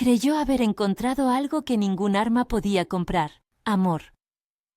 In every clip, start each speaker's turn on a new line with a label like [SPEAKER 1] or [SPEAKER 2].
[SPEAKER 1] Creyó haber encontrado algo que ningún arma podía comprar: amor.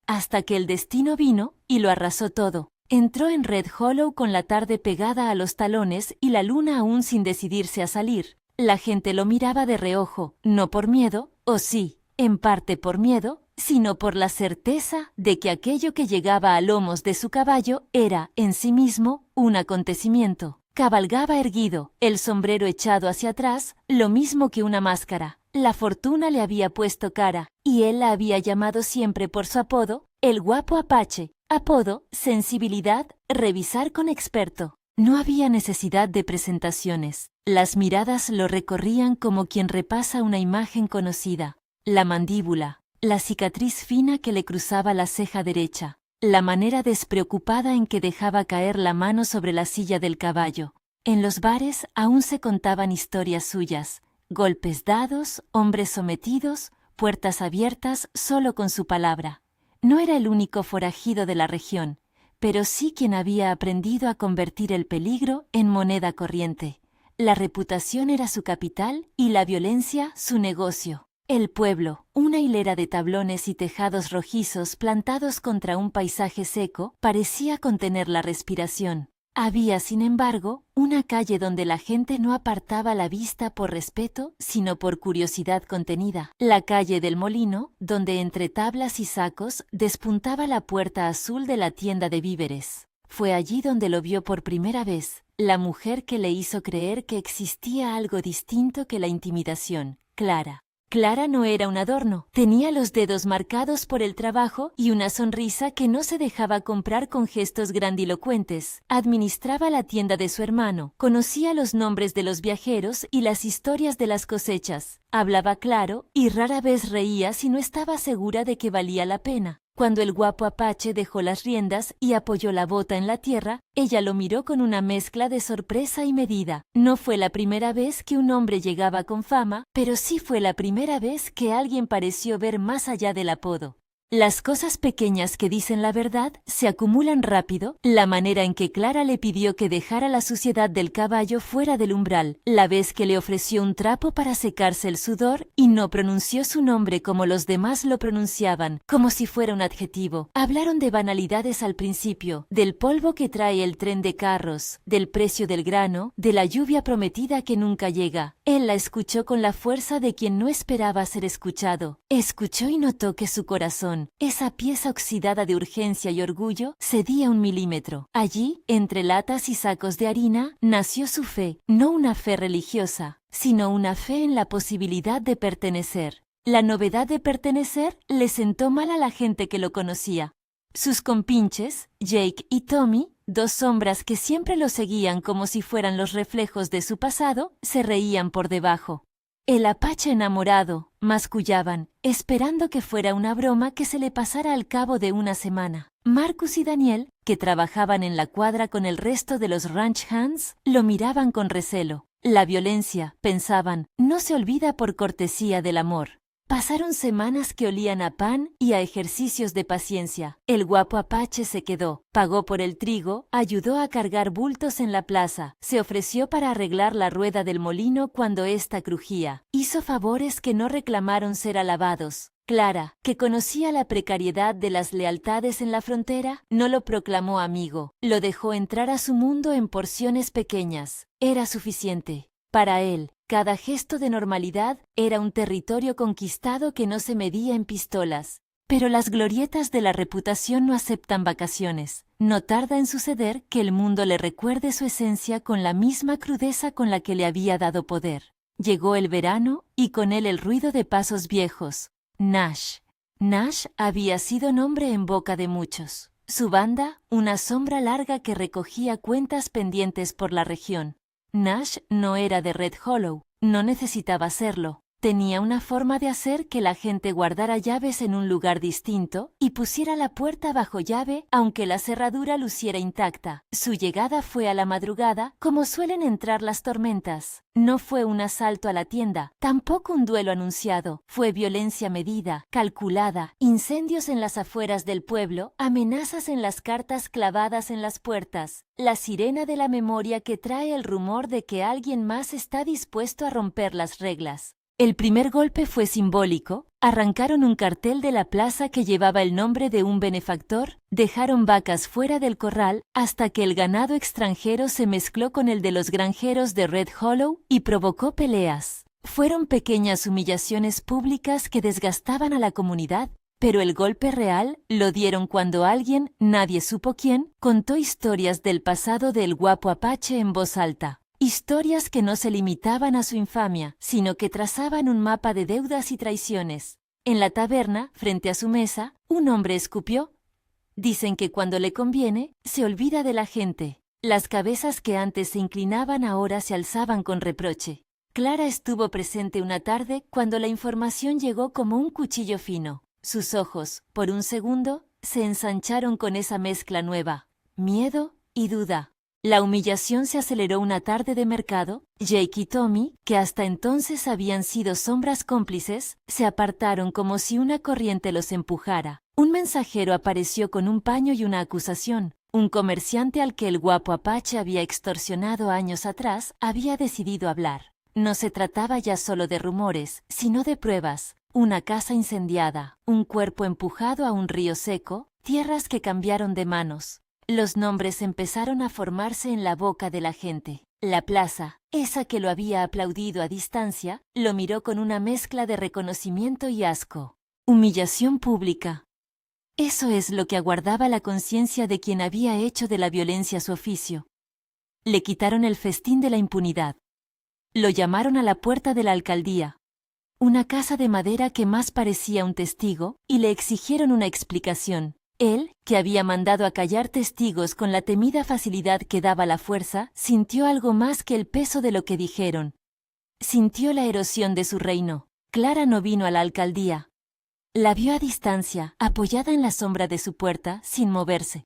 [SPEAKER 1] Hasta que el destino vino y lo arrasó todo. Entró en Red Hollow con la tarde pegada a los talones y la luna aún sin decidirse a salir. La gente lo miraba de reojo, no por miedo, o sí, en parte por miedo, sino por la certeza de que aquello que llegaba a lomos de su caballo era, en sí mismo, un acontecimiento. Cabalgaba erguido, el sombrero echado hacia atrás, lo mismo que una máscara. La fortuna le había puesto cara, y él la había llamado siempre por su apodo, el guapo Apache. Apodo, sensibilidad, revisar con experto. No había necesidad de presentaciones. Las miradas lo recorrían como quien repasa una imagen conocida. La mandíbula, la cicatriz fina que le cruzaba la ceja derecha, la manera despreocupada en que dejaba caer la mano sobre la silla del caballo. En los bares aún se contaban historias suyas: golpes dados, hombres sometidos, puertas abiertas solo con su palabra. No era el único forajido de la región, pero sí quien había aprendido a convertir el peligro en moneda corriente. La reputación era su capital y la violencia su negocio. El pueblo, una hilera de tablones y tejados rojizos plantados contra un paisaje seco, parecía contener la respiración. Había, sin embargo, una calle donde la gente no apartaba la vista por respeto, sino por curiosidad contenida. La calle del Molino, donde entre tablas y sacos despuntaba la puerta azul de la tienda de víveres. Fue allí donde lo vio por primera vez, la mujer que le hizo creer que existía algo distinto que la intimidación: Clara. Clara no era un adorno. Tenía los dedos marcados por el trabajo y una sonrisa que no se dejaba comprar con gestos grandilocuentes. Administraba la tienda de su hermano, conocía los nombres de los viajeros y las historias de las cosechas. Hablaba claro y rara vez reía si no estaba segura de que valía la pena. Cuando el guapo Apache dejó las riendas y apoyó la bota en la tierra, ella lo miró con una mezcla de sorpresa y medida. No fue la primera vez que un hombre llegaba con fama, pero sí fue la primera vez que alguien pareció ver más allá del apodo. Las cosas pequeñas que dicen la verdad se acumulan rápido. La manera en que Clara le pidió que dejara la suciedad del caballo fuera del umbral, la vez que le ofreció un trapo para secarse el sudor y no pronunció su nombre como los demás lo pronunciaban, como si fuera un adjetivo. Hablaron de banalidades al principio, del polvo que trae el tren de carros, del precio del grano, de la lluvia prometida que nunca llega. Él la escuchó con la fuerza de quien no esperaba ser escuchado. Escuchó y notó que su corazón, esa pieza oxidada de urgencia y orgullo, cedía 1 milímetro. Allí, entre latas y sacos de harina, nació su fe, no una fe religiosa, sino una fe en la posibilidad de pertenecer. La novedad de pertenecer le sentó mal a la gente que lo conocía. Sus compinches, Jake y Tommy, dos sombras que siempre lo seguían como si fueran los reflejos de su pasado, se reían por debajo. El Apache enamorado, mascullaban, esperando que fuera una broma que se le pasara al cabo de una semana. Marcus y Daniel, que trabajaban en la cuadra con el resto de los ranch hands, lo miraban con recelo. La violencia, pensaban, no se olvida por cortesía del amor. Pasaron semanas que olían a pan y a ejercicios de paciencia. El guapo Apache se quedó, pagó por el trigo, ayudó a cargar bultos en la plaza, se ofreció para arreglar la rueda del molino cuando ésta crujía. Hizo favores que no reclamaron ser alabados. Clara, que conocía la precariedad de las lealtades en la frontera, no lo proclamó amigo. Lo dejó entrar a su mundo en porciones pequeñas. Era suficiente. Para él, cada gesto de normalidad era un territorio conquistado que no se medía en pistolas. Pero las glorietas de la reputación no aceptan vacaciones. No tarda en suceder que el mundo le recuerde su esencia con la misma crudeza con la que le había dado poder. Llegó el verano y con él el ruido de pasos viejos. Nash. Nash había sido nombre en boca de muchos. Su banda, una sombra larga que recogía cuentas pendientes por la región. Nash no era de Red Hollow, no necesitaba serlo. Tenía una forma de hacer que la gente guardara llaves en un lugar distinto y pusiera la puerta bajo llave aunque la cerradura luciera intacta. Su llegada fue a la madrugada, como suelen entrar las tormentas. No fue un asalto a la tienda, tampoco un duelo anunciado. Fue violencia medida, calculada, incendios en las afueras del pueblo, amenazas en las cartas clavadas en las puertas, la sirena de la memoria que trae el rumor de que alguien más está dispuesto a romper las reglas. El primer golpe fue simbólico. Arrancaron un cartel de la plaza que llevaba el nombre de un benefactor, dejaron vacas fuera del corral hasta que el ganado extranjero se mezcló con el de los granjeros de Red Hollow y provocó peleas. Fueron pequeñas humillaciones públicas que desgastaban a la comunidad, pero el golpe real lo dieron cuando alguien, nadie supo quién, contó historias del pasado del guapo Apache en voz alta. Historias que no se limitaban a su infamia, sino que trazaban un mapa de deudas y traiciones. En la taberna, frente a su mesa, un hombre escupió. Dicen que cuando le conviene, se olvida de la gente. Las cabezas que antes se inclinaban ahora se alzaban con reproche. Clara estuvo presente una tarde cuando la información llegó como un cuchillo fino. Sus ojos, por un segundo, se ensancharon con esa mezcla nueva, miedo y duda. La humillación se aceleró una tarde de mercado. Jake y Tommy, que hasta entonces habían sido sombras cómplices, se apartaron como si una corriente los empujara. Un mensajero apareció con un paño y una acusación. Un comerciante al que el guapo Apache había extorsionado años atrás había decidido hablar. No se trataba ya solo de rumores, sino de pruebas. Una casa incendiada, un cuerpo empujado a un río seco, tierras que cambiaron de manos. Los nombres empezaron a formarse en la boca de la gente. La plaza, esa que lo había aplaudido a distancia, lo miró con una mezcla de reconocimiento y asco. Humillación pública. Eso es lo que aguardaba la conciencia de quien había hecho de la violencia su oficio. Le quitaron el festín de la impunidad. Lo llamaron a la puerta de la alcaldía, una casa de madera que más parecía un testigo, y le exigieron una explicación. Él, que había mandado a callar testigos con la temida facilidad que daba la fuerza, sintió algo más que el peso de lo que dijeron. Sintió la erosión de su reino. Clara no vino a la alcaldía. La vio a distancia, apoyada en la sombra de su puerta, sin moverse.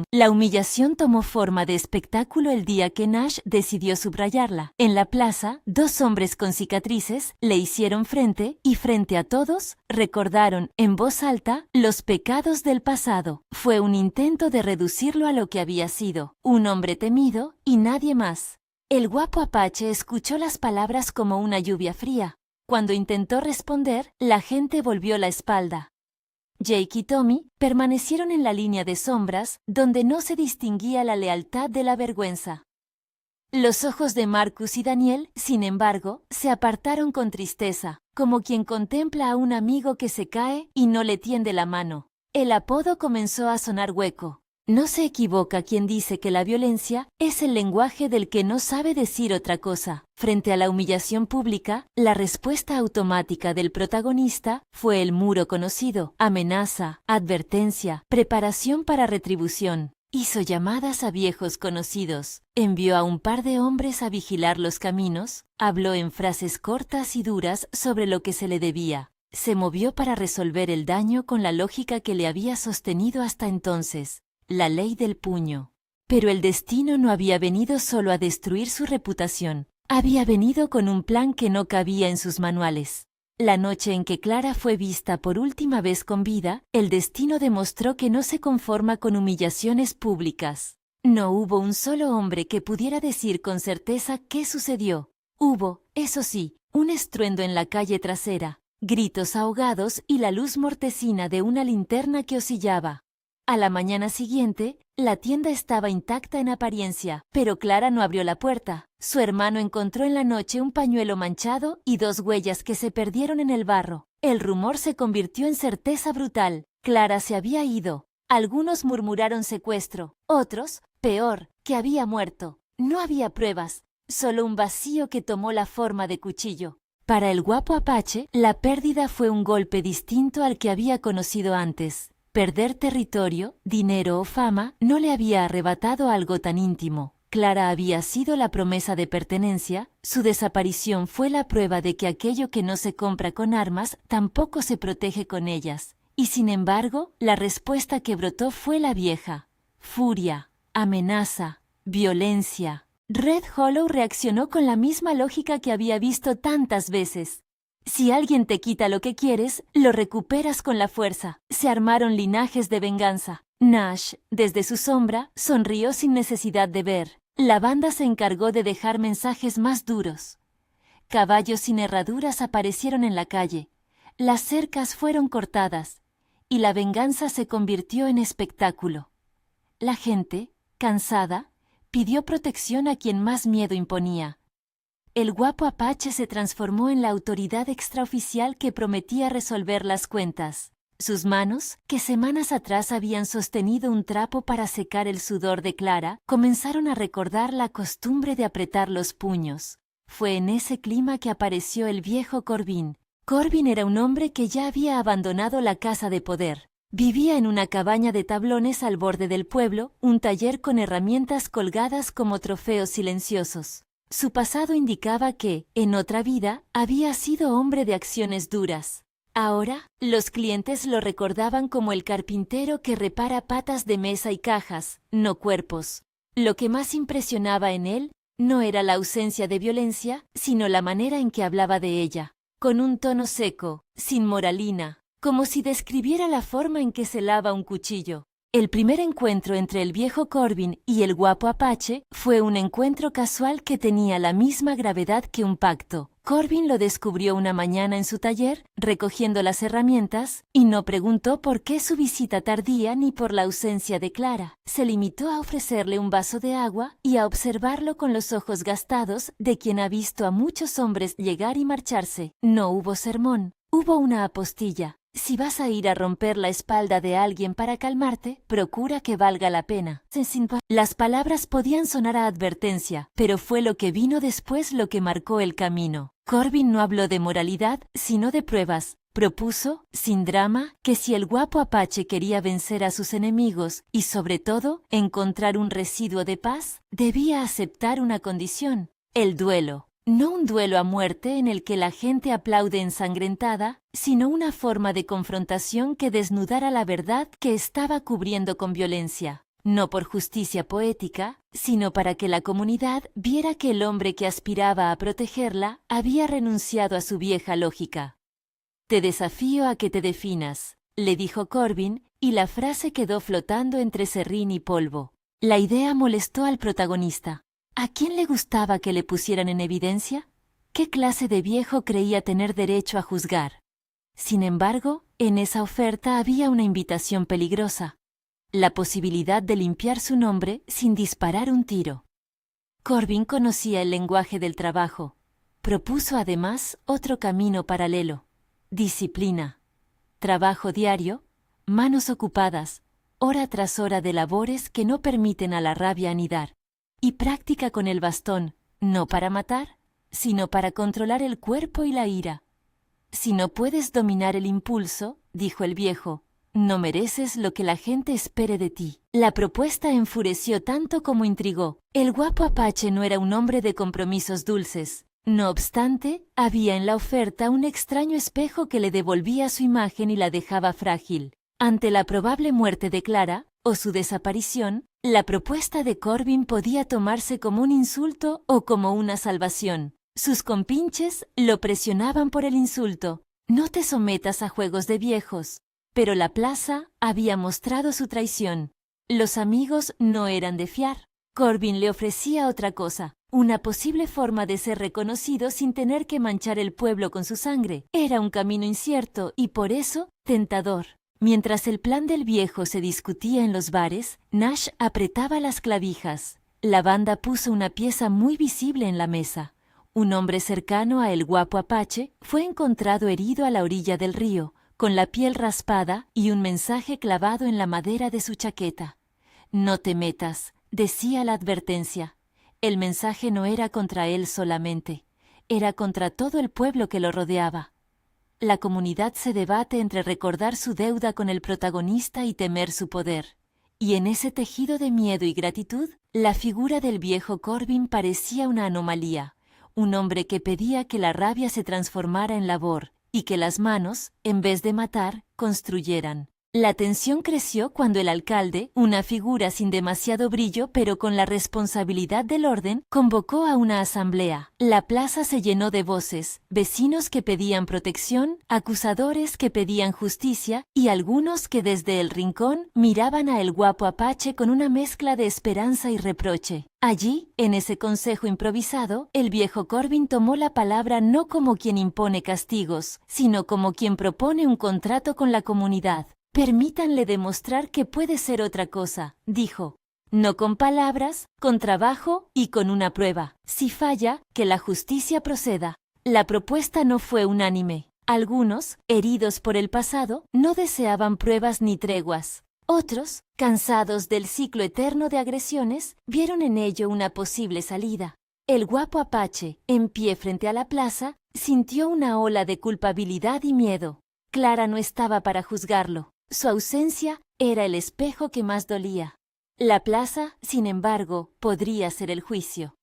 [SPEAKER 1] La humillación tomó forma de espectáculo el día que Nash decidió subrayarla. En la plaza, dos hombres con cicatrices le hicieron frente y frente a todos recordaron en voz alta los pecados del pasado. Fue un intento de reducirlo a lo que había sido, un hombre temido y nadie más. El guapo Apache escuchó las palabras como una lluvia fría. Cuando intentó responder, la gente volvió la espalda. Jake y Tommy permanecieron en la línea de sombras, donde no se distinguía la lealtad de la vergüenza. Los ojos de Marcus y Daniel, sin embargo, se apartaron con tristeza, como quien contempla a un amigo que se cae y no le tiende la mano. El apodo comenzó a sonar hueco. No se equivoca quien dice que la violencia es el lenguaje del que no sabe decir otra cosa. Frente a la humillación pública, la respuesta automática del protagonista fue el muro conocido: amenaza, advertencia, preparación para retribución. Hizo llamadas a viejos conocidos, envió a un par de hombres a vigilar los caminos, habló en frases cortas y duras sobre lo que se le debía. Se movió para resolver el daño con la lógica que le había sostenido hasta entonces. La ley del puño. Pero el destino no había venido solo a destruir su reputación. Había venido con un plan que no cabía en sus manuales. La noche en que Clara fue vista por última vez con vida, el destino demostró que no se conforma con humillaciones públicas. No hubo un solo hombre que pudiera decir con certeza qué sucedió. Hubo, eso sí, un estruendo en la calle trasera, gritos ahogados y la luz mortecina de una linterna que oscilaba. A la mañana siguiente, la tienda estaba intacta en apariencia, pero Clara no abrió la puerta. Su hermano encontró en la noche un pañuelo manchado y dos huellas que se perdieron en el barro. El rumor se convirtió en certeza brutal. Clara se había ido. Algunos murmuraron secuestro, otros, peor, que había muerto. No había pruebas, solo un vacío que tomó la forma de cuchillo. Para el guapo Apache, la pérdida fue un golpe distinto al que había conocido antes. Perder territorio, dinero o fama no le había arrebatado algo tan íntimo. Clara había sido la promesa de pertenencia, su desaparición fue la prueba de que aquello que no se compra con armas tampoco se protege con ellas. Y sin embargo, la respuesta que brotó fue la vieja: furia, amenaza, violencia. Red Hollow reaccionó con la misma lógica que había visto tantas veces. Si alguien te quita lo que quieres, lo recuperas con la fuerza. Se armaron linajes de venganza. Nash, desde su sombra, sonrió sin necesidad de ver. La banda se encargó de dejar mensajes más duros. caballos sin herraduras aparecieron en la calle, las cercas fueron cortadas, y la venganza se convirtió en espectáculo. La gente, cansada, pidió protección a quien más miedo imponía. El guapo Apache se transformó en la autoridad extraoficial que prometía resolver las cuentas. Sus manos, que semanas atrás habían sostenido un trapo para secar el sudor de Clara, comenzaron a recordar la costumbre de apretar los puños. Fue en ese clima que apareció el viejo Corbin. Corbin era un hombre que ya había abandonado la casa de poder. Vivía en una cabaña de tablones al borde del pueblo, un taller con herramientas colgadas como trofeos silenciosos. Su pasado indicaba que, en otra vida, había sido hombre de acciones duras. Ahora, los clientes lo recordaban como el carpintero que repara patas de mesa y cajas, no cuerpos. Lo que más impresionaba en él no era la ausencia de violencia, sino la manera en que hablaba de ella, con un tono seco, sin moralina, como si describiera la forma en que se lava un cuchillo. El primer encuentro entre el viejo Corbin y el guapo Apache fue un encuentro casual que tenía la misma gravedad que un pacto. Corbin lo descubrió una mañana en su taller, recogiendo las herramientas, y no preguntó por qué su visita tardía ni por la ausencia de Clara. Se limitó a ofrecerle un vaso de agua y a observarlo con los ojos gastados de quien ha visto a muchos hombres llegar y marcharse. No hubo sermón, hubo una apostilla. Si vas a ir a romper la espalda de alguien para calmarte, procura que valga la pena. Las palabras podían sonar a advertencia, pero fue lo que vino después lo que marcó el camino. Corbin no habló de moralidad, sino de pruebas. Propuso, sin drama, que si el guapo Apache quería vencer a sus enemigos y, sobre todo, encontrar un residuo de paz, debía aceptar una condición: el duelo. No un duelo a muerte en el que la gente aplaude ensangrentada, sino una forma de confrontación que desnudara la verdad que estaba cubriendo con violencia. No por justicia poética, sino para que la comunidad viera que el hombre que aspiraba a protegerla había renunciado a su vieja lógica. «Te desafío a que te definas», le dijo Corbin, y la frase quedó flotando entre serrín y polvo. La idea molestó al protagonista. ¿A quién le gustaba que le pusieran en evidencia? ¿Qué clase de viejo creía tener derecho a juzgar? Sin embargo, en esa oferta había una invitación peligrosa: la posibilidad de limpiar su nombre sin disparar un tiro. Corbin conocía el lenguaje del trabajo. Propuso además otro camino paralelo: disciplina, trabajo diario, manos ocupadas, hora tras hora de labores que no permiten a la rabia anidar. Y práctica con el bastón, no para matar, sino para controlar el cuerpo y la ira. Si no puedes dominar el impulso, dijo el viejo, no mereces lo que la gente espere de ti. La propuesta enfureció tanto como intrigó. El guapo Apache no era un hombre de compromisos dulces. No obstante, había en la oferta un extraño espejo que le devolvía su imagen y la dejaba frágil. Ante la probable muerte de Clara, o su desaparición, la propuesta de Corbin podía tomarse como un insulto o como una salvación. Sus compinches lo presionaban por el insulto: no te sometas a juegos de viejos. Pero la plaza había mostrado su traición. Los amigos no eran de fiar. Corbin le ofrecía otra cosa: una posible forma de ser reconocido sin tener que manchar el pueblo con su sangre. Era un camino incierto y por eso tentador. Mientras el plan del viejo se discutía en los bares, Nash apretaba las clavijas. La banda puso una pieza muy visible en la mesa. Un hombre cercano a el guapo Apache fue encontrado herido a la orilla del río, con la piel raspada y un mensaje clavado en la madera de su chaqueta. «No te metas», decía la advertencia. El mensaje no era contra él solamente, era contra todo el pueblo que lo rodeaba. La comunidad se debate entre recordar su deuda con el protagonista y temer su poder. Y en ese tejido de miedo y gratitud, la figura del viejo Corbin parecía una anomalía, un hombre que pedía que la rabia se transformara en labor y que las manos, en vez de matar, construyeran. La tensión creció cuando el alcalde, una figura sin demasiado brillo pero con la responsabilidad del orden, convocó a una asamblea. La plaza se llenó de voces, vecinos que pedían protección, acusadores que pedían justicia y algunos que desde el rincón miraban a el guapo Apache con una mezcla de esperanza y reproche. Allí, en ese consejo improvisado, el viejo Corbin tomó la palabra no como quien impone castigos, sino como quien propone un contrato con la comunidad. Permítanle demostrar que puede ser otra cosa, dijo. No con palabras, con trabajo y con una prueba. Si falla, que la justicia proceda. La propuesta no fue unánime. Algunos, heridos por el pasado, no deseaban pruebas ni treguas. Otros, cansados del ciclo eterno de agresiones, vieron en ello una posible salida. El guapo Apache, en pie frente a la plaza, sintió una ola de culpabilidad y miedo. Clara no estaba para juzgarlo. Su ausencia era el espejo que más dolía. La plaza, sin embargo, podría ser el juicio.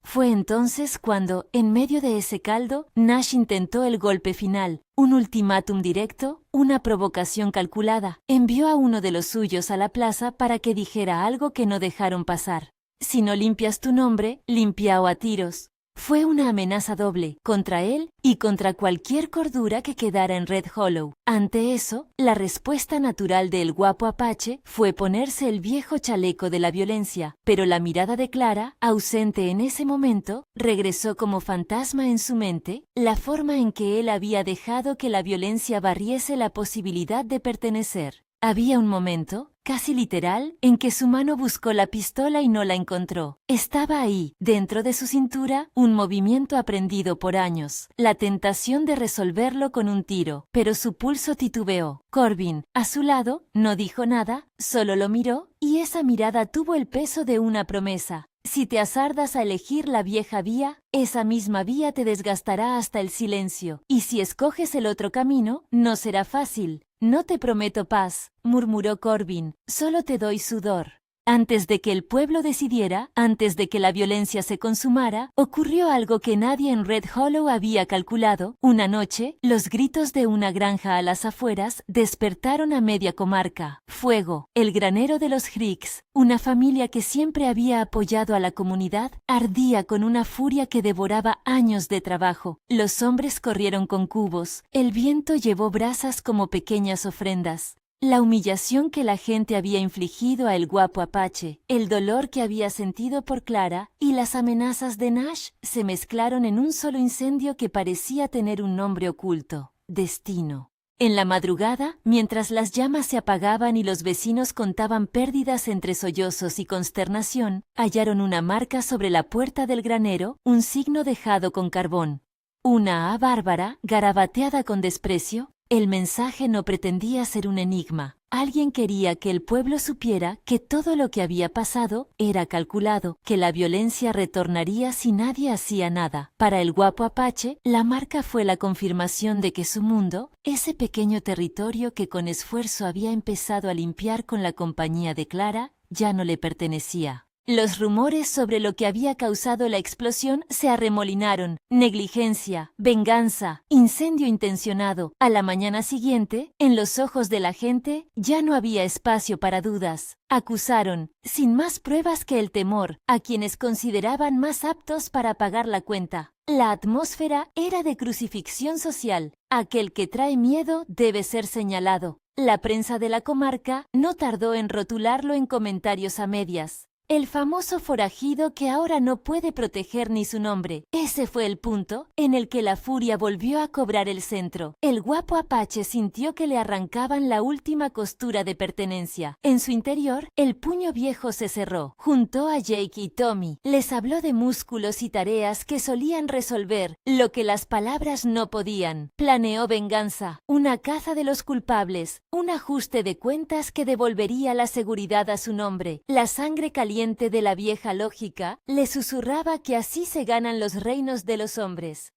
[SPEAKER 1] Fue entonces cuando, en medio de ese caldo, Nash intentó el golpe final, un ultimátum directo, una provocación calculada. Envió a uno de los suyos a la plaza para que dijera algo que no dejaron pasar. Si no limpias tu nombre, limpiao a tiros. Fue una amenaza doble, contra él y contra cualquier cordura que quedara en Red Hollow. Ante eso, la respuesta natural del guapo Apache fue ponerse el viejo chaleco de la violencia, pero la mirada de Clara, ausente en ese momento, regresó como fantasma en su mente, la forma en que él había dejado que la violencia barriese la posibilidad de pertenecer. Había un momento, casi literal, en que su mano buscó la pistola y no la encontró. Estaba ahí, dentro de su cintura, un movimiento aprendido por años, la tentación de resolverlo con un tiro, pero su pulso titubeó. Corbin, a su lado, no dijo nada, solo lo miró, y esa mirada tuvo el peso de una promesa. Si te azardas a elegir la vieja vía, esa misma vía te desgastará hasta el silencio, y si escoges el otro camino, no será fácil. No te prometo paz, murmuró Corbin, solo te doy sudor. Antes de que el pueblo decidiera, antes de que la violencia se consumara, ocurrió algo que nadie en Red Hollow había calculado. Una noche, los gritos de una granja a las afueras despertaron a media comarca. Fuego, el granero de los Hicks, una familia que siempre había apoyado a la comunidad, ardía con una furia que devoraba años de trabajo. Los hombres corrieron con cubos, el viento llevó brasas como pequeñas ofrendas. La humillación que la gente había infligido a el guapo Apache, el dolor que había sentido por Clara y las amenazas de Nash se mezclaron en un solo incendio que parecía tener un nombre oculto: destino. En la madrugada, mientras las llamas se apagaban y los vecinos contaban pérdidas entre sollozos y consternación, hallaron una marca sobre la puerta del granero, un signo dejado con carbón. Una A bárbara, garabateada con desprecio. El mensaje no pretendía ser un enigma. Alguien quería que el pueblo supiera que todo lo que había pasado era calculado, que la violencia retornaría si nadie hacía nada. Para el guapo Apache, la marca fue la confirmación de que su mundo, ese pequeño territorio que con esfuerzo había empezado a limpiar con la compañía de Clara, ya no le pertenecía. Los rumores sobre lo que había causado la explosión se arremolinaron. Negligencia, venganza, incendio intencionado. A la mañana siguiente, en los ojos de la gente, ya no había espacio para dudas. Acusaron, sin más pruebas que el temor, a quienes consideraban más aptos para pagar la cuenta. La atmósfera era de crucifixión social. Aquel que trae miedo debe ser señalado. La prensa de la comarca no tardó en rotularlo en comentarios a medias. El famoso forajido que ahora no puede proteger ni su nombre. Ese fue el punto en el que la furia volvió a cobrar el centro. El guapo Apache sintió que le arrancaban la última costura de pertenencia. En su interior, el puño viejo se cerró. Juntó a Jake y Tommy. Les habló de músculos y tareas que solían resolver lo que las palabras no podían. Planeó venganza, una caza de los culpables, un ajuste de cuentas que devolvería la seguridad a su nombre. La sangre caliente de la vieja lógica le susurraba que así se ganan los reinos de los hombres.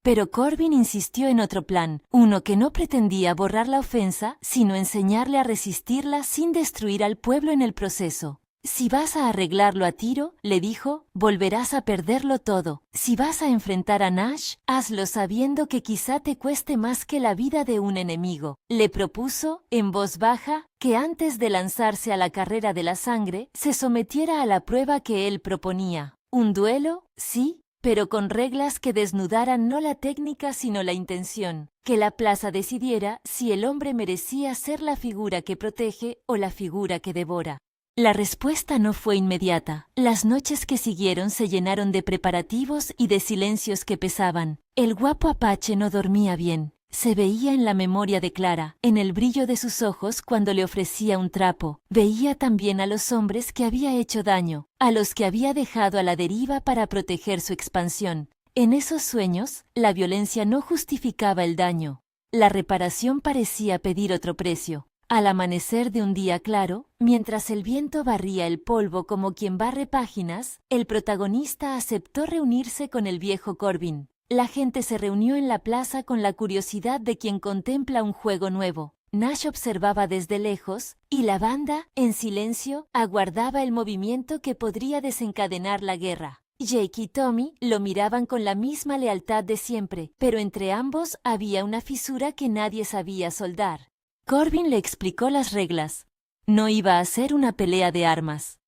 [SPEAKER 1] Pero Corbin insistió en otro plan, uno que no pretendía borrar la ofensa, sino enseñarle a resistirla sin destruir al pueblo en el proceso. Si vas a arreglarlo a tiro, le dijo, volverás a perderlo todo. Si vas a enfrentar a Nash, hazlo sabiendo que quizá te cueste más que la vida de un enemigo. Le propuso, en voz baja, que antes de lanzarse a la carrera de la sangre, se sometiera a la prueba que él proponía. ¿Un duelo? Sí, pero con reglas que desnudaran no la técnica sino la intención. Que la plaza decidiera si el hombre merecía ser la figura que protege o la figura que devora. La respuesta no fue inmediata. Las noches que siguieron se llenaron de preparativos y de silencios que pesaban. El guapo apache no dormía bien. Se veía en la memoria de Clara, en el brillo de sus ojos cuando le ofrecía un trapo. Veía también a los hombres que había hecho daño, a los que había dejado a la deriva para proteger su expansión. En esos sueños, la violencia no justificaba el daño. La reparación parecía pedir otro precio. Al amanecer de un día claro, mientras el viento barría el polvo como quien barre páginas, el protagonista aceptó reunirse con el viejo Corbin. La gente se reunió en la plaza con la curiosidad de quien contempla un juego nuevo. Nash observaba desde lejos, y la banda, en silencio, aguardaba el movimiento que podría desencadenar la guerra. Jake y Tommy lo miraban con la misma lealtad de siempre, pero entre ambos había una fisura que nadie sabía soldar. Corbin le explicó las reglas. No iba a ser una pelea de armas.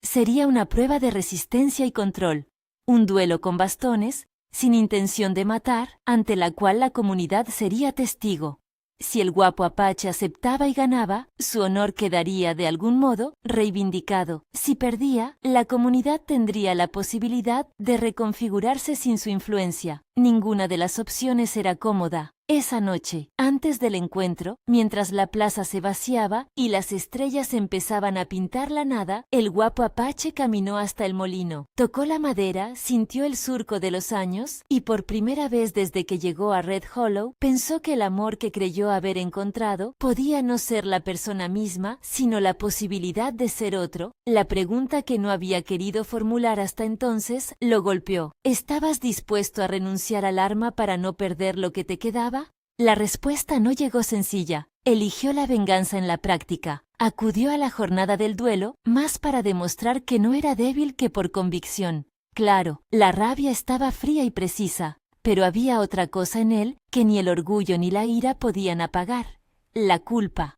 [SPEAKER 1] Sería una prueba de resistencia y control, un duelo con bastones, sin intención de matar, ante la cual la comunidad sería testigo. Si el guapo apache aceptaba y ganaba, su honor quedaría de algún modo reivindicado. Si perdía, la comunidad tendría la posibilidad de reconfigurarse sin su influencia. Ninguna de las opciones era cómoda. Esa noche, antes del encuentro, mientras la plaza se vaciaba y las estrellas empezaban a pintar la nada, el guapo apache caminó hasta el molino. Tocó la madera, sintió el surco de los años y por primera vez desde que llegó a Red Hollow, pensó que el amor que creyó haber encontrado podía no ser la persona misma, sino la posibilidad de ser otro. La pregunta que no había querido formular hasta entonces lo golpeó. ¿Estabas dispuesto a renunciar al arma para no perder lo que te quedaba? La respuesta no llegó sencilla. Eligió la venganza en la práctica. Acudió a la jornada del duelo, más para demostrar que no era débil que por convicción. Claro, la rabia estaba fría y precisa, pero había otra cosa en él que ni el orgullo ni la ira podían apagar: la culpa.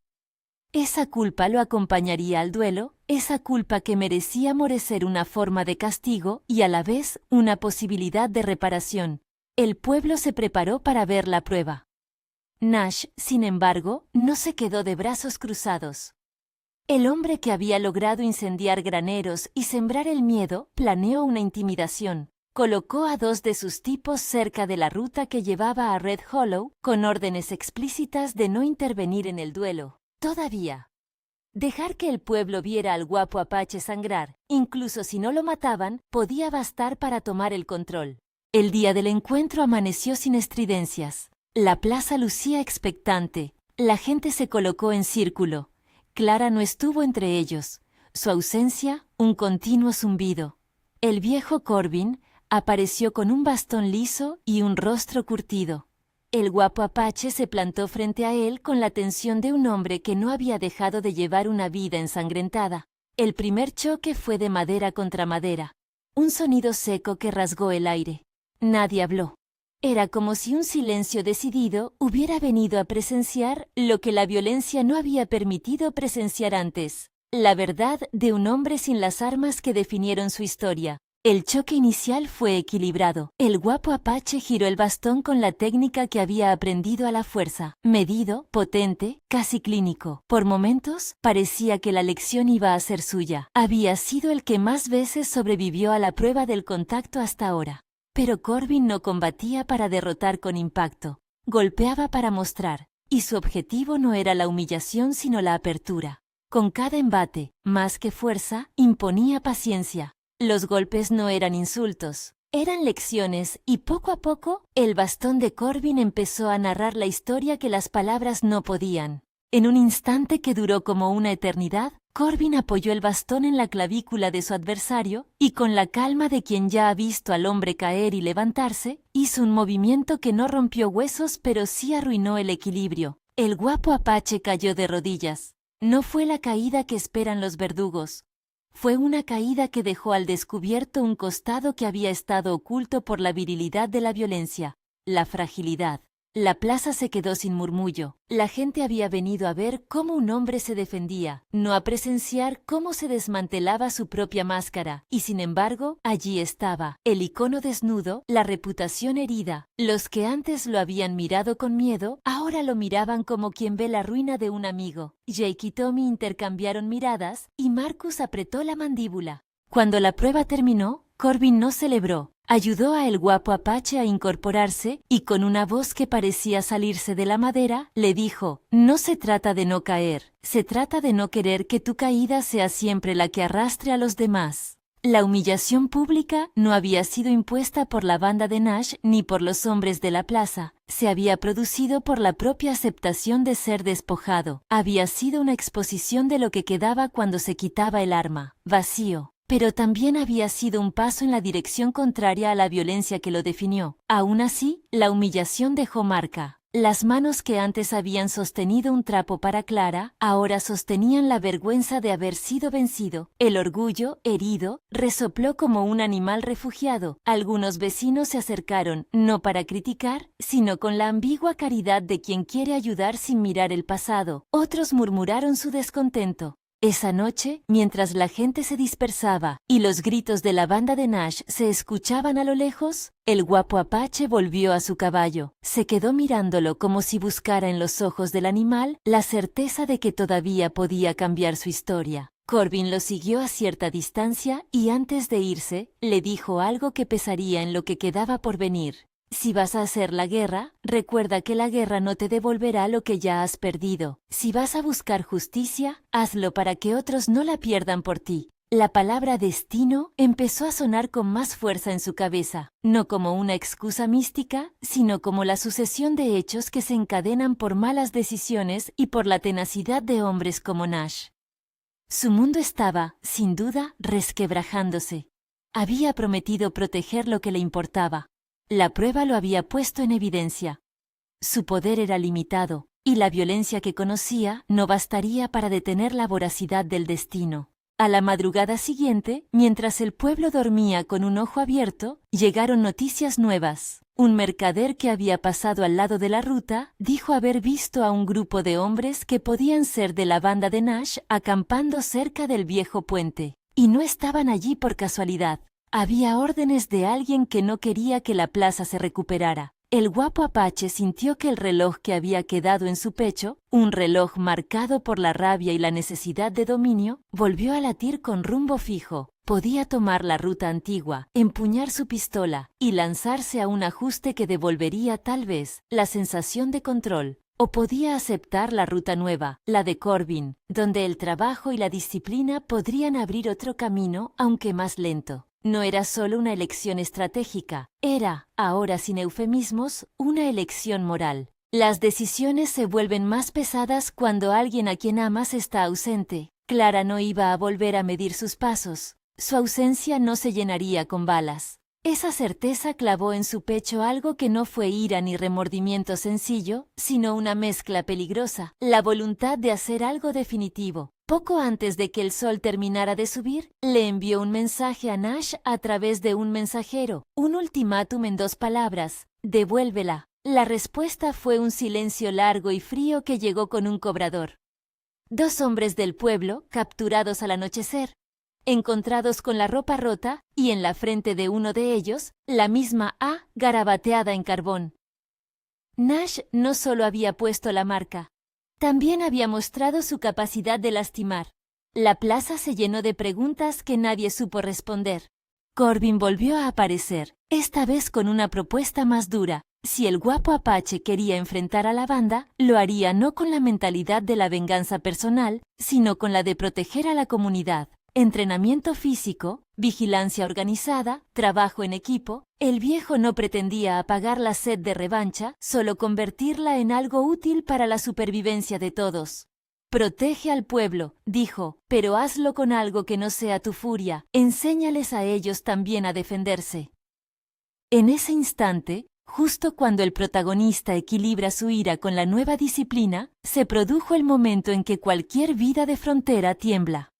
[SPEAKER 1] Esa culpa lo acompañaría al duelo, esa culpa que merecía merecer una forma de castigo y a la vez una posibilidad de reparación. El pueblo se preparó para ver la prueba. Nash, sin embargo, no se quedó de brazos cruzados. El hombre que había logrado incendiar graneros y sembrar el miedo planeó una intimidación. Colocó a 2 de sus tipos cerca de la ruta que llevaba a Red Hollow, con órdenes explícitas de no intervenir en el duelo. Todavía, dejar que el pueblo viera al guapo apache sangrar, incluso si no lo mataban, podía bastar para tomar el control. El día del encuentro amaneció sin estridencias. La plaza lucía expectante. La gente se colocó en círculo. Clara no estuvo entre ellos. Su ausencia, un continuo zumbido. El viejo Corbin apareció con un bastón liso y un rostro curtido. El guapo apache se plantó frente a él con la tensión de un hombre que no había dejado de llevar una vida ensangrentada. El primer choque fue de madera contra madera. Un sonido seco que rasgó el aire. Nadie habló. Era como si un silencio decidido hubiera venido a presenciar lo que la violencia no había permitido presenciar antes. La verdad de un hombre sin las armas que definieron su historia. El choque inicial fue equilibrado. El guapo apache giró el bastón con la técnica que había aprendido a la fuerza. Medido, potente, casi clínico. Por momentos, parecía que la lección iba a ser suya. Había sido el que más veces sobrevivió a la prueba del contacto hasta ahora. Pero Corbin no combatía para derrotar con impacto. Golpeaba para mostrar. Y su objetivo no era la humillación sino la apertura. Con cada embate, más que fuerza, imponía paciencia. Los golpes no eran insultos, eran lecciones y poco a poco, el bastón de Corbin empezó a narrar la historia que las palabras no podían. En un instante que duró como una eternidad, Corbin apoyó el bastón en la clavícula de su adversario y con la calma de quien ya ha visto al hombre caer y levantarse, hizo un movimiento que no rompió huesos pero sí arruinó el equilibrio. El guapo apache cayó de rodillas. No fue la caída que esperan los verdugos. Fue una caída que dejó al descubierto un costado que había estado oculto por la virilidad de la violencia, la fragilidad. La plaza se quedó sin murmullo. La gente había venido a ver cómo un hombre se defendía, no a presenciar cómo se desmantelaba su propia máscara. Y sin embargo, allí estaba, el icono desnudo, la reputación herida. Los que antes lo habían mirado con miedo, ahora lo miraban como quien ve la ruina de un amigo. Jake y Tommy intercambiaron miradas, y Marcus apretó la mandíbula. Cuando la prueba terminó, Corbin no celebró. Ayudó a el guapo Apache a incorporarse y con una voz que parecía salirse de la madera, le dijo, no se trata de no caer, se trata de no querer que tu caída sea siempre la que arrastre a los demás. La humillación pública no había sido impuesta por la banda de Nash ni por los hombres de la plaza. Se había producido por la propia aceptación de ser despojado. Había sido una exposición de lo que quedaba cuando se quitaba el arma, vacío. Pero también había sido un paso en la dirección contraria a la violencia que lo definió. Aún así, la humillación dejó marca. Las manos que antes habían sostenido un trapo para Clara, ahora sostenían la vergüenza de haber sido vencido. El orgullo, herido, resopló como un animal refugiado. Algunos vecinos se acercaron, no para criticar, sino con la ambigua caridad de quien quiere ayudar sin mirar el pasado. Otros murmuraron su descontento. Esa noche, mientras la gente se dispersaba y los gritos de la banda de Nash se escuchaban a lo lejos, el guapo Apache volvió a su caballo. Se quedó mirándolo como si buscara en los ojos del animal la certeza de que todavía podía cambiar su historia. Corbin lo siguió a cierta distancia y antes de irse, le dijo algo que pesaría en lo que quedaba por venir. Si vas a hacer la guerra, recuerda que la guerra no te devolverá lo que ya has perdido. Si vas a buscar justicia, hazlo para que otros no la pierdan por ti. La palabra destino empezó a sonar con más fuerza en su cabeza, no como una excusa mística, sino como la sucesión de hechos que se encadenan por malas decisiones y por la tenacidad de hombres como Nash. Su mundo estaba, sin duda, resquebrajándose. Había prometido proteger lo que le importaba. La prueba lo había puesto en evidencia. Su poder era limitado, y la violencia que conocía no bastaría para detener la voracidad del destino. A la madrugada siguiente, mientras el pueblo dormía con un ojo abierto, llegaron noticias nuevas. Un mercader que había pasado al lado de la ruta dijo haber visto a un grupo de hombres que podían ser de la banda de Nash acampando cerca del viejo puente. Y no estaban allí por casualidad. Había órdenes de alguien que no quería que la plaza se recuperara. El guapo Apache sintió que el reloj que había quedado en su pecho, un reloj marcado por la rabia y la necesidad de dominio, volvió a latir con rumbo fijo. Podía tomar la ruta antigua, empuñar su pistola y lanzarse a un ajuste que devolvería tal vez la sensación de control. O podía aceptar la ruta nueva, la de Corbin, donde el trabajo y la disciplina podrían abrir otro camino, aunque más lento. No era solo una elección estratégica, era, ahora sin eufemismos, una elección moral. Las decisiones se vuelven más pesadas cuando alguien a quien amas está ausente. Clara no iba a volver a medir sus pasos. Su ausencia no se llenaría con balas. Esa certeza clavó en su pecho algo que no fue ira ni remordimiento sencillo, sino una mezcla peligrosa, la voluntad de hacer algo definitivo. Poco antes de que el sol terminara de subir, le envió un mensaje a Nash a través de un mensajero, un ultimátum en 2 palabras: devuélvela. La respuesta fue un silencio largo y frío que llegó con un cobrador. 2 hombres del pueblo, capturados al anochecer, encontrados con la ropa rota, y en la frente de uno de ellos, la misma A garabateada en carbón. Nash no solo había puesto la marca, también había mostrado su capacidad de lastimar. La plaza se llenó de preguntas que nadie supo responder. Corbin volvió a aparecer, esta vez con una propuesta más dura. Si el guapo Apache quería enfrentar a la banda, lo haría no con la mentalidad de la venganza personal, sino con la de proteger a la comunidad. Entrenamiento físico, vigilancia organizada, trabajo en equipo. El viejo no pretendía apagar la sed de revancha, solo convertirla en algo útil para la supervivencia de todos. Protege al pueblo, dijo, pero hazlo con algo que no sea tu furia. Enséñales a ellos también a defenderse. En ese instante, justo cuando el protagonista equilibra su ira con la nueva disciplina, se produjo el momento en que cualquier vida de frontera tiembla.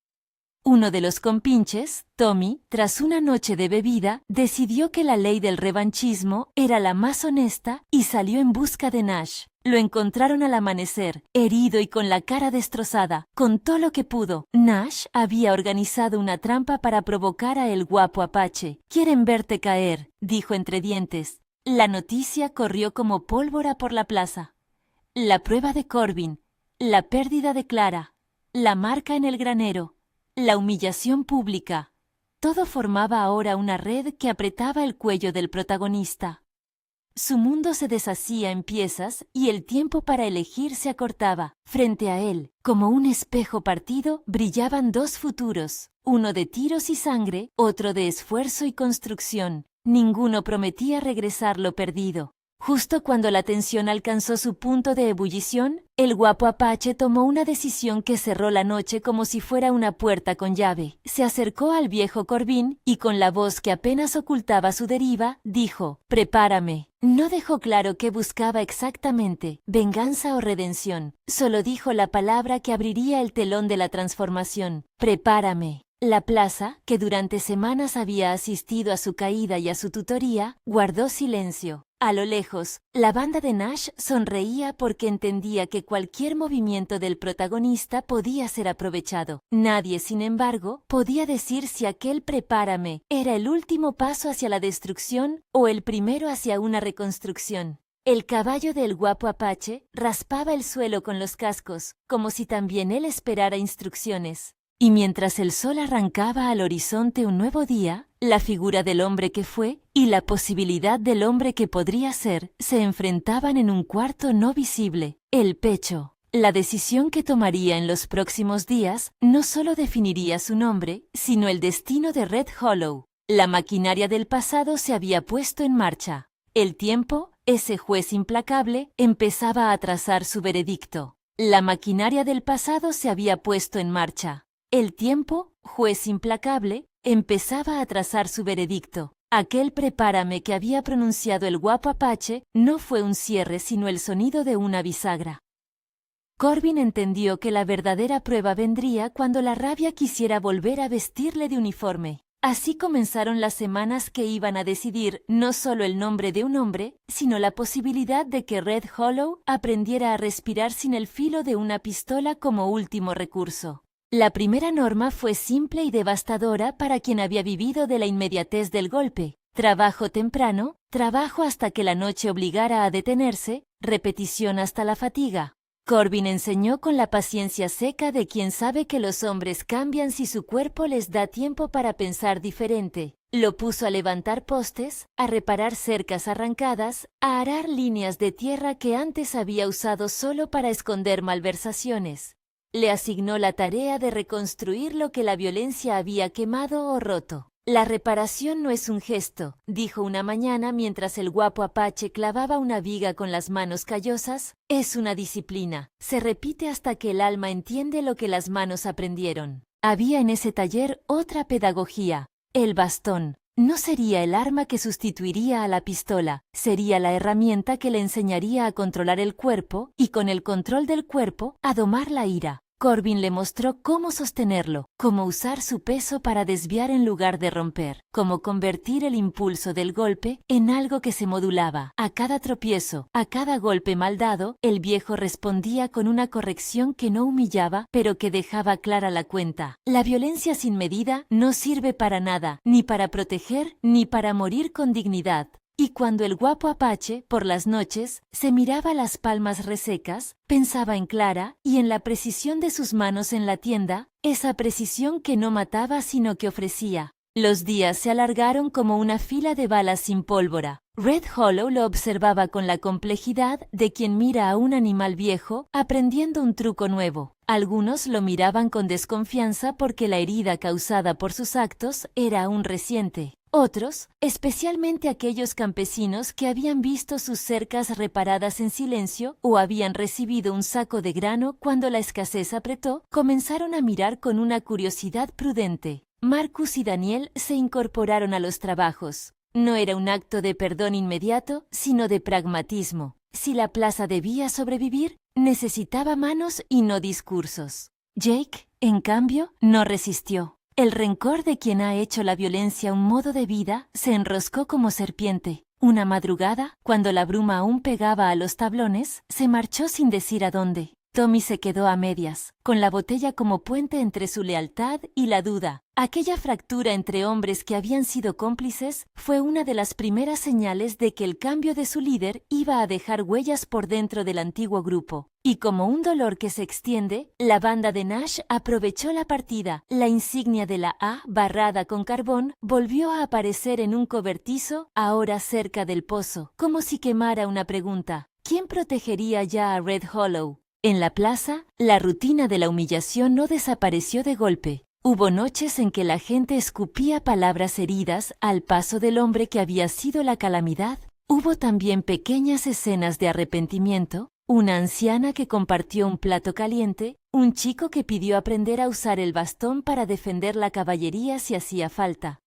[SPEAKER 1] Uno de los compinches, Tommy, tras una noche de bebida, decidió que la ley del revanchismo era la más honesta y salió en busca de Nash. Lo encontraron al amanecer, herido y con la cara destrozada. Contó lo que pudo. Nash había organizado una trampa para provocar a el guapo Apache. «Quieren verte caer», dijo entre dientes. La noticia corrió como pólvora por la plaza. La prueba de Corbin, la pérdida de Clara, la marca en el granero, la humillación pública. Todo formaba ahora una red que apretaba el cuello del protagonista. Su mundo se deshacía en piezas y el tiempo para elegir se acortaba. Frente a él, como un espejo partido, brillaban dos futuros, uno de tiros y sangre, otro de esfuerzo y construcción. Ninguno prometía regresar lo perdido. Justo cuando la tensión alcanzó su punto de ebullición, el guapo Apache tomó una decisión que cerró la noche como si fuera una puerta con llave. Se acercó al viejo Corbin y con la voz que apenas ocultaba su deriva, dijo: «Prepárame». No dejó claro qué buscaba exactamente, venganza o redención. Solo dijo la palabra que abriría el telón de la transformación: «Prepárame». La plaza, que durante semanas había asistido a su caída y a su tutoría, guardó silencio. A lo lejos, la banda de Nash sonreía porque entendía que cualquier movimiento del protagonista podía ser aprovechado. Nadie, sin embargo, podía decir si aquel «prepárame» era el último paso hacia la destrucción o el primero hacia una reconstrucción. El caballo del guapo Apache raspaba el suelo con los cascos, como si también él esperara instrucciones. Y mientras el sol arrancaba al horizonte un nuevo día, la figura del hombre que fue y la posibilidad del hombre que podría ser se enfrentaban en un cuarto no visible, el pecho. La decisión que tomaría en los próximos días no solo definiría su nombre, sino el destino de Red Hollow. La maquinaria del pasado se había puesto en marcha. El tiempo, ese juez implacable, empezaba a trazar su veredicto. La maquinaria del pasado se había puesto en marcha. El tiempo, juez implacable, empezaba a trazar su veredicto. Aquel «prepárame» que había pronunciado el guapo Apache no fue un cierre sino el sonido de una bisagra. Corbin entendió que la verdadera prueba vendría cuando la rabia quisiera volver a vestirle de uniforme. Así comenzaron las semanas que iban a decidir no solo el nombre de un hombre, sino la posibilidad de que Red Hollow aprendiera a respirar sin el filo de una pistola como último recurso. La primera norma fue simple y devastadora para quien había vivido de la inmediatez del golpe. Trabajo temprano, trabajo hasta que la noche obligara a detenerse, repetición hasta la fatiga. Corbin enseñó con la paciencia seca de quien sabe que los hombres cambian si su cuerpo les da tiempo para pensar diferente. Lo puso a levantar postes, a reparar cercas arrancadas, a arar líneas de tierra que antes había usado solo para esconder malversaciones. Le asignó la tarea de reconstruir lo que la violencia había quemado o roto. «La reparación no es un gesto», dijo una mañana mientras el guapo Apache clavaba una viga con las manos callosas, «es una disciplina. Se repite hasta que el alma entiende lo que las manos aprendieron». Había en ese taller otra pedagogía, el bastón. No sería el arma que sustituiría a la pistola, sería la herramienta que le enseñaría a controlar el cuerpo y con el control del cuerpo a domar la ira. Corbin le mostró cómo sostenerlo, cómo usar su peso para desviar en lugar de romper, cómo convertir el impulso del golpe en algo que se modulaba. A cada tropiezo, a cada golpe mal dado, el viejo respondía con una corrección que no humillaba, pero que dejaba clara la cuenta. La violencia sin medida no sirve para nada, ni para proteger, ni para morir con dignidad. Y cuando el guapo Apache, por las noches, se miraba las palmas resecas, pensaba en Clara y en la precisión de sus manos en la tienda, esa precisión que no mataba sino que ofrecía. Los días se alargaron como una fila de balas sin pólvora. Red Hollow lo observaba con la complejidad de quien mira a un animal viejo aprendiendo un truco nuevo. Algunos lo miraban con desconfianza porque la herida causada por sus actos era aún reciente. Otros, especialmente aquellos campesinos que habían visto sus cercas reparadas en silencio o habían recibido un saco de grano cuando la escasez apretó, comenzaron a mirar con una curiosidad prudente. Marcus y Daniel se incorporaron a los trabajos. No era un acto de perdón inmediato, sino de pragmatismo. Si la plaza debía sobrevivir, necesitaba manos y no discursos. Jake, en cambio, no resistió. El rencor de quien ha hecho la violencia un modo de vida se enroscó como serpiente. Una madrugada, cuando la bruma aún pegaba a los tablones, se marchó sin decir a dónde. Tommy se quedó a medias, con la botella como puente entre su lealtad y la duda. Aquella fractura entre hombres que habían sido cómplices fue una de las primeras señales de que el cambio de su líder iba a dejar huellas por dentro del antiguo grupo. Y como un dolor que se extiende, la banda de Nash aprovechó la partida. La insignia de la A, barrada con carbón, volvió a aparecer en un cobertizo, ahora cerca del pozo, como si quemara una pregunta. ¿Quién protegería ya a Red Hollow? En la plaza, la rutina de la humillación no desapareció de golpe. Hubo noches en que la gente escupía palabras heridas al paso del hombre que había sido la calamidad. Hubo también pequeñas escenas de arrepentimiento, una anciana que compartió un plato caliente, un chico que pidió aprender a usar el bastón para defender la caballería si hacía falta.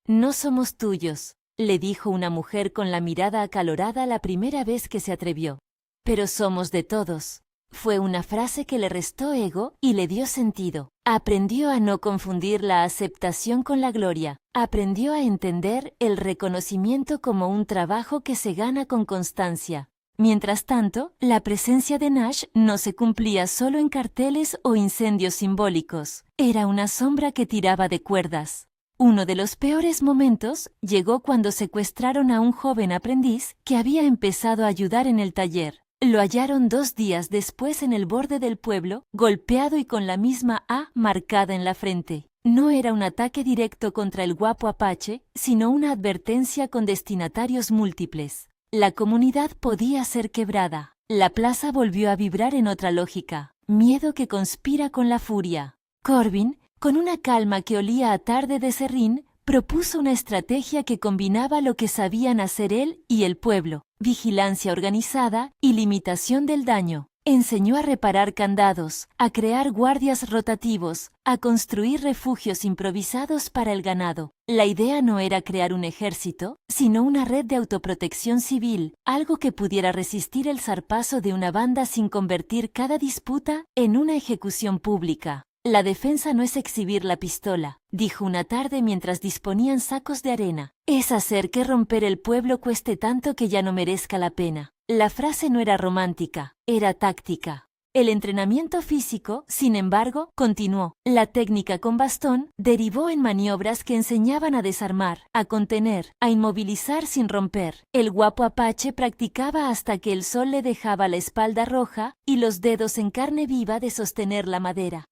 [SPEAKER 1] «No somos tuyos», le dijo una mujer con la mirada acalorada la primera vez que se atrevió. «Pero somos de todos». Fue una frase que le restó ego y le dio sentido. Aprendió a no confundir la aceptación con la gloria. Aprendió a entender el reconocimiento como un trabajo que se gana con constancia. Mientras tanto, la presencia de Nash no se cumplía solo en carteles o incendios simbólicos. Era una sombra que tiraba de cuerdas. Uno de los peores momentos llegó cuando secuestraron a un joven aprendiz que había empezado a ayudar en el taller. Lo hallaron 2 días después en el borde del pueblo, golpeado y con la misma A marcada en la frente. No era un ataque directo contra el guapo apache, sino una advertencia con destinatarios múltiples. La comunidad podía ser quebrada. La plaza volvió a vibrar en otra lógica. Miedo que conspira con la furia. Corbin, con una calma que olía a tarde de serrín, propuso una estrategia que combinaba lo que sabían hacer él y el pueblo: vigilancia organizada y limitación del daño. Enseñó a reparar candados, a crear guardias rotativos, a construir refugios improvisados para el ganado. La idea no era crear un ejército, sino una red de autoprotección civil, algo que pudiera resistir el zarpazo de una banda sin convertir cada disputa en una ejecución pública. «La defensa no es exhibir la pistola», dijo una tarde mientras disponían sacos de arena. «Es hacer que romper el pueblo cueste tanto que ya no merezca la pena». La frase no era romántica, era táctica. El entrenamiento físico, sin embargo, continuó. La técnica con bastón derivó en maniobras que enseñaban a desarmar, a contener, a inmovilizar sin romper. El guapo apache practicaba hasta que el sol le dejaba la espalda roja y los dedos en carne viva de sostener la madera.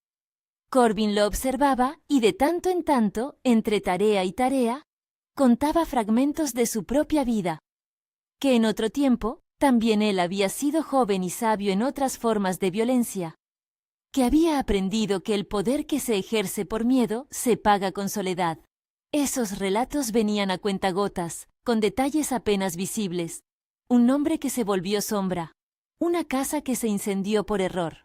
[SPEAKER 1] Corbin lo observaba y de tanto en tanto, entre tarea y tarea, contaba fragmentos de su propia vida. Que en otro tiempo, también él había sido joven y sabio en otras formas de violencia. Que había aprendido que el poder que se ejerce por miedo se paga con soledad. Esos relatos venían a cuentagotas, con detalles apenas visibles. Un nombre que se volvió sombra. Una casa que se incendió por error.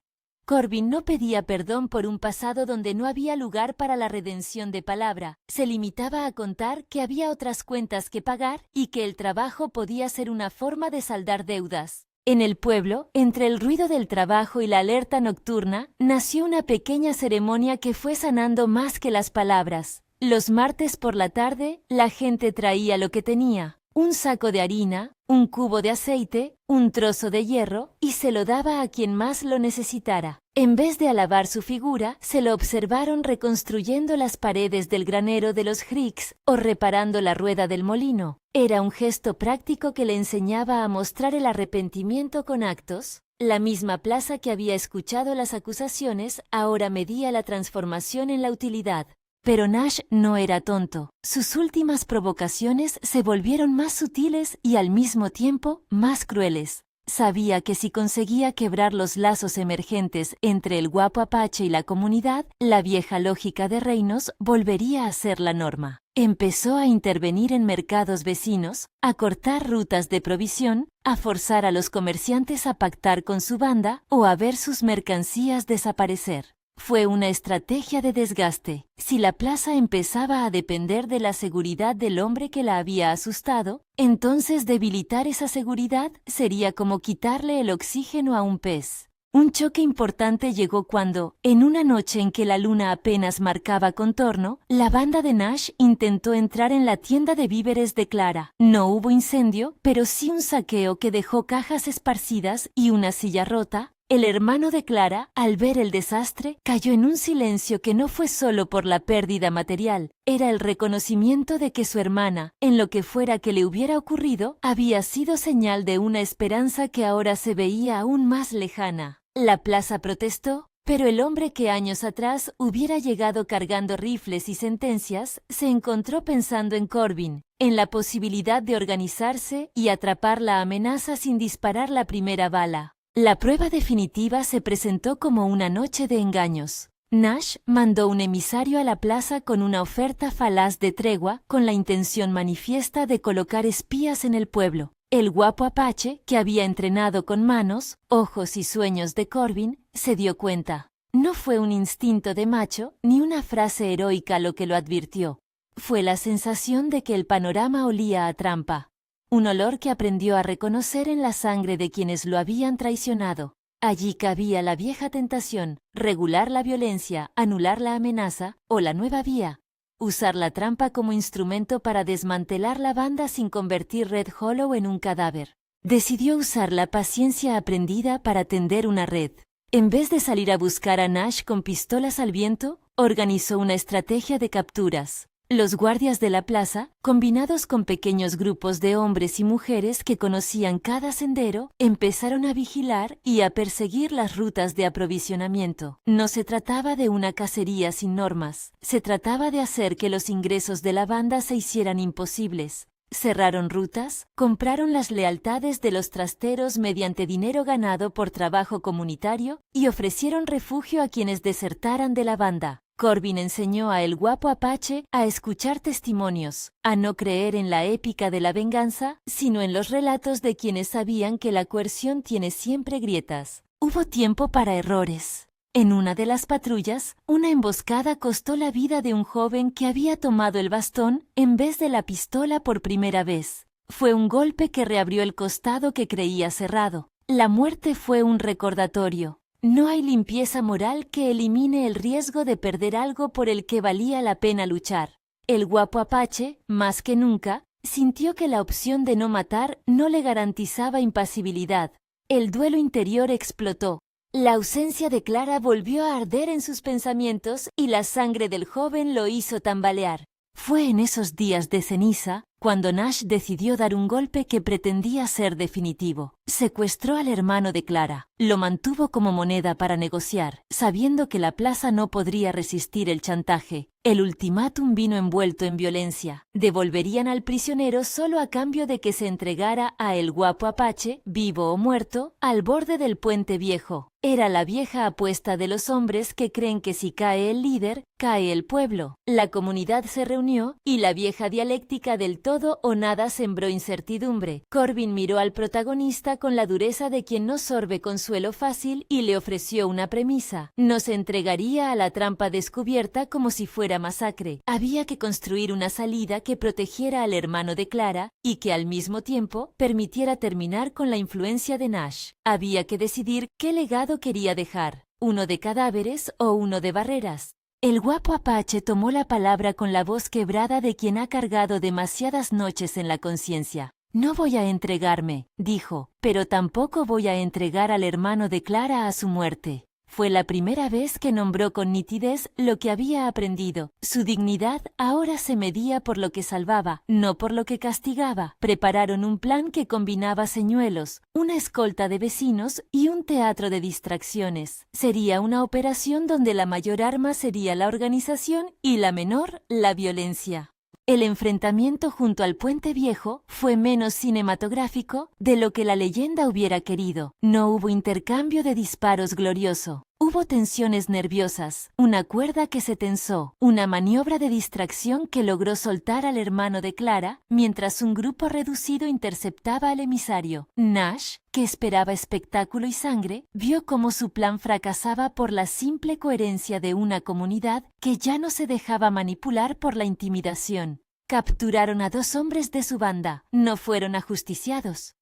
[SPEAKER 1] Corbin no pedía perdón por un pasado donde no había lugar para la redención de palabra. Se limitaba a contar que había otras cuentas que pagar y que el trabajo podía ser una forma de saldar deudas. En el pueblo, entre el ruido del trabajo y la alerta nocturna, nació una pequeña ceremonia que fue sanando más que las palabras. Los martes por la tarde, la gente traía lo que tenía: un saco de harina, un cubo de aceite, un trozo de hierro, y se lo daba a quien más lo necesitara. En vez de alabar su figura, se lo observaron reconstruyendo las paredes del granero de los Hicks o reparando la rueda del molino. Era un gesto práctico que le enseñaba a mostrar el arrepentimiento con actos. La misma plaza que había escuchado las acusaciones ahora medía la transformación en la utilidad. Pero Nash no era tonto. Sus últimas provocaciones se volvieron más sutiles y al mismo tiempo más crueles. Sabía que si conseguía quebrar los lazos emergentes entre el guapo apache y la comunidad, la vieja lógica de reinos volvería a ser la norma. Empezó a intervenir en mercados vecinos, a cortar rutas de provisión, a forzar a los comerciantes a pactar con su banda o a ver sus mercancías desaparecer. Fue una estrategia de desgaste. Si la plaza empezaba a depender de la seguridad del hombre que la había asustado, entonces debilitar esa seguridad sería como quitarle el oxígeno a un pez. Un choque importante llegó cuando, en una noche en que la luna apenas marcaba contorno, la banda de Nash intentó entrar en la tienda de víveres de Clara. No hubo incendio, pero sí un saqueo que dejó cajas esparcidas y una silla rota. El hermano de Clara, al ver el desastre, cayó en un silencio que no fue solo por la pérdida material, era el reconocimiento de que su hermana, en lo que fuera que le hubiera ocurrido, había sido señal de una esperanza que ahora se veía aún más lejana. La plaza protestó, pero el hombre que años atrás hubiera llegado cargando rifles y sentencias, se encontró pensando en Corbin, en la posibilidad de organizarse y atrapar la amenaza sin disparar la primera bala. La prueba definitiva se presentó como una noche de engaños. Nash mandó un emisario a la plaza con una oferta falaz de tregua con la intención manifiesta de colocar espías en el pueblo. El guapo apache, que había entrenado con manos, ojos y sueños de Corbin, se dio cuenta. No fue un instinto de macho ni una frase heroica lo que lo advirtió. Fue la sensación de que el panorama olía a trampa. Un olor que aprendió a reconocer en la sangre de quienes lo habían traicionado. Allí cabía la vieja tentación, regular la violencia, anular la amenaza, o la nueva vía, usar la trampa como instrumento para desmantelar la banda sin convertir Red Hollow en un cadáver. Decidió usar la paciencia aprendida para tender una red. En vez de salir a buscar a Nash con pistolas al viento, organizó una estrategia de capturas. Los guardias de la plaza, combinados con pequeños grupos de hombres y mujeres que conocían cada sendero, empezaron a vigilar y a perseguir las rutas de aprovisionamiento. No se trataba de una cacería sin normas, se trataba de hacer que los ingresos de la banda se hicieran imposibles. Cerraron rutas, compraron las lealtades de los trasteros mediante dinero ganado por trabajo comunitario y ofrecieron refugio a quienes desertaran de la banda. Corbin enseñó a el guapo apache a escuchar testimonios, a no creer en la épica de la venganza, sino en los relatos de quienes sabían que la coerción tiene siempre grietas. Hubo tiempo para errores. En una de las patrullas, una emboscada costó la vida de un joven que había tomado el bastón en vez de la pistola por primera vez. Fue un golpe que reabrió el costado que creía cerrado. La muerte fue un recordatorio. No hay limpieza moral que elimine el riesgo de perder algo por el que valía la pena luchar. El guapo apache, más que nunca, sintió que la opción de no matar no le garantizaba impasibilidad. El duelo interior explotó. La ausencia de Clara volvió a arder en sus pensamientos y la sangre del joven lo hizo tambalear. Fue en esos días de ceniza cuando Nash decidió dar un golpe que pretendía ser definitivo. Secuestró al hermano de Clara, lo mantuvo como moneda para negociar, sabiendo que la plaza no podría resistir el chantaje. El ultimátum vino envuelto en violencia. Devolverían al prisionero solo a cambio de que se entregara a el guapo apache, vivo o muerto, al borde del puente viejo. Era la vieja apuesta de los hombres que creen que si cae el líder, cae el pueblo. La comunidad se reunió y la vieja dialéctica del todo o nada sembró incertidumbre. Corbin miró al protagonista con la dureza de quien no sorbe consuelo fácil y le ofreció una premisa. No se entregaría a la trampa descubierta como si fuera masacre. Había que construir una salida que protegiera al hermano de Clara y que al mismo tiempo permitiera terminar con la influencia de Nash. Había que decidir qué legado quería dejar, uno de cadáveres o uno de barreras. El guapo apache tomó la palabra con la voz quebrada de quien ha cargado demasiadas noches en la conciencia. No voy a entregarme, dijo, pero tampoco voy a entregar al hermano de Clara a su muerte. Fue la primera vez que nombró con nitidez lo que había aprendido. Su dignidad ahora se medía por lo que salvaba, no por lo que castigaba. Prepararon un plan que combinaba señuelos, una escolta de vecinos y un teatro de distracciones. Sería una operación donde la mayor arma sería la organización y la menor, la violencia. El enfrentamiento junto al puente viejo fue menos cinematográfico de lo que la leyenda hubiera querido. No hubo intercambio de disparos glorioso. Hubo tensiones nerviosas, una cuerda que se tensó, una maniobra de distracción que logró soltar al hermano de Clara, mientras un grupo reducido interceptaba al emisario. Nash, que esperaba espectáculo y sangre, vio cómo su plan fracasaba por la simple coherencia de una comunidad que ya no se dejaba manipular por la intimidación. Capturaron a 2 hombres de su banda, no fueron ajusticiados.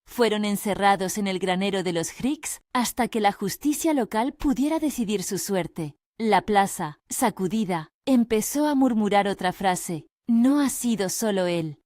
[SPEAKER 1] Fueron encerrados en el granero de los Hicks hasta que la justicia local pudiera decidir su suerte. La plaza, sacudida, empezó a murmurar otra frase: no ha sido solo él.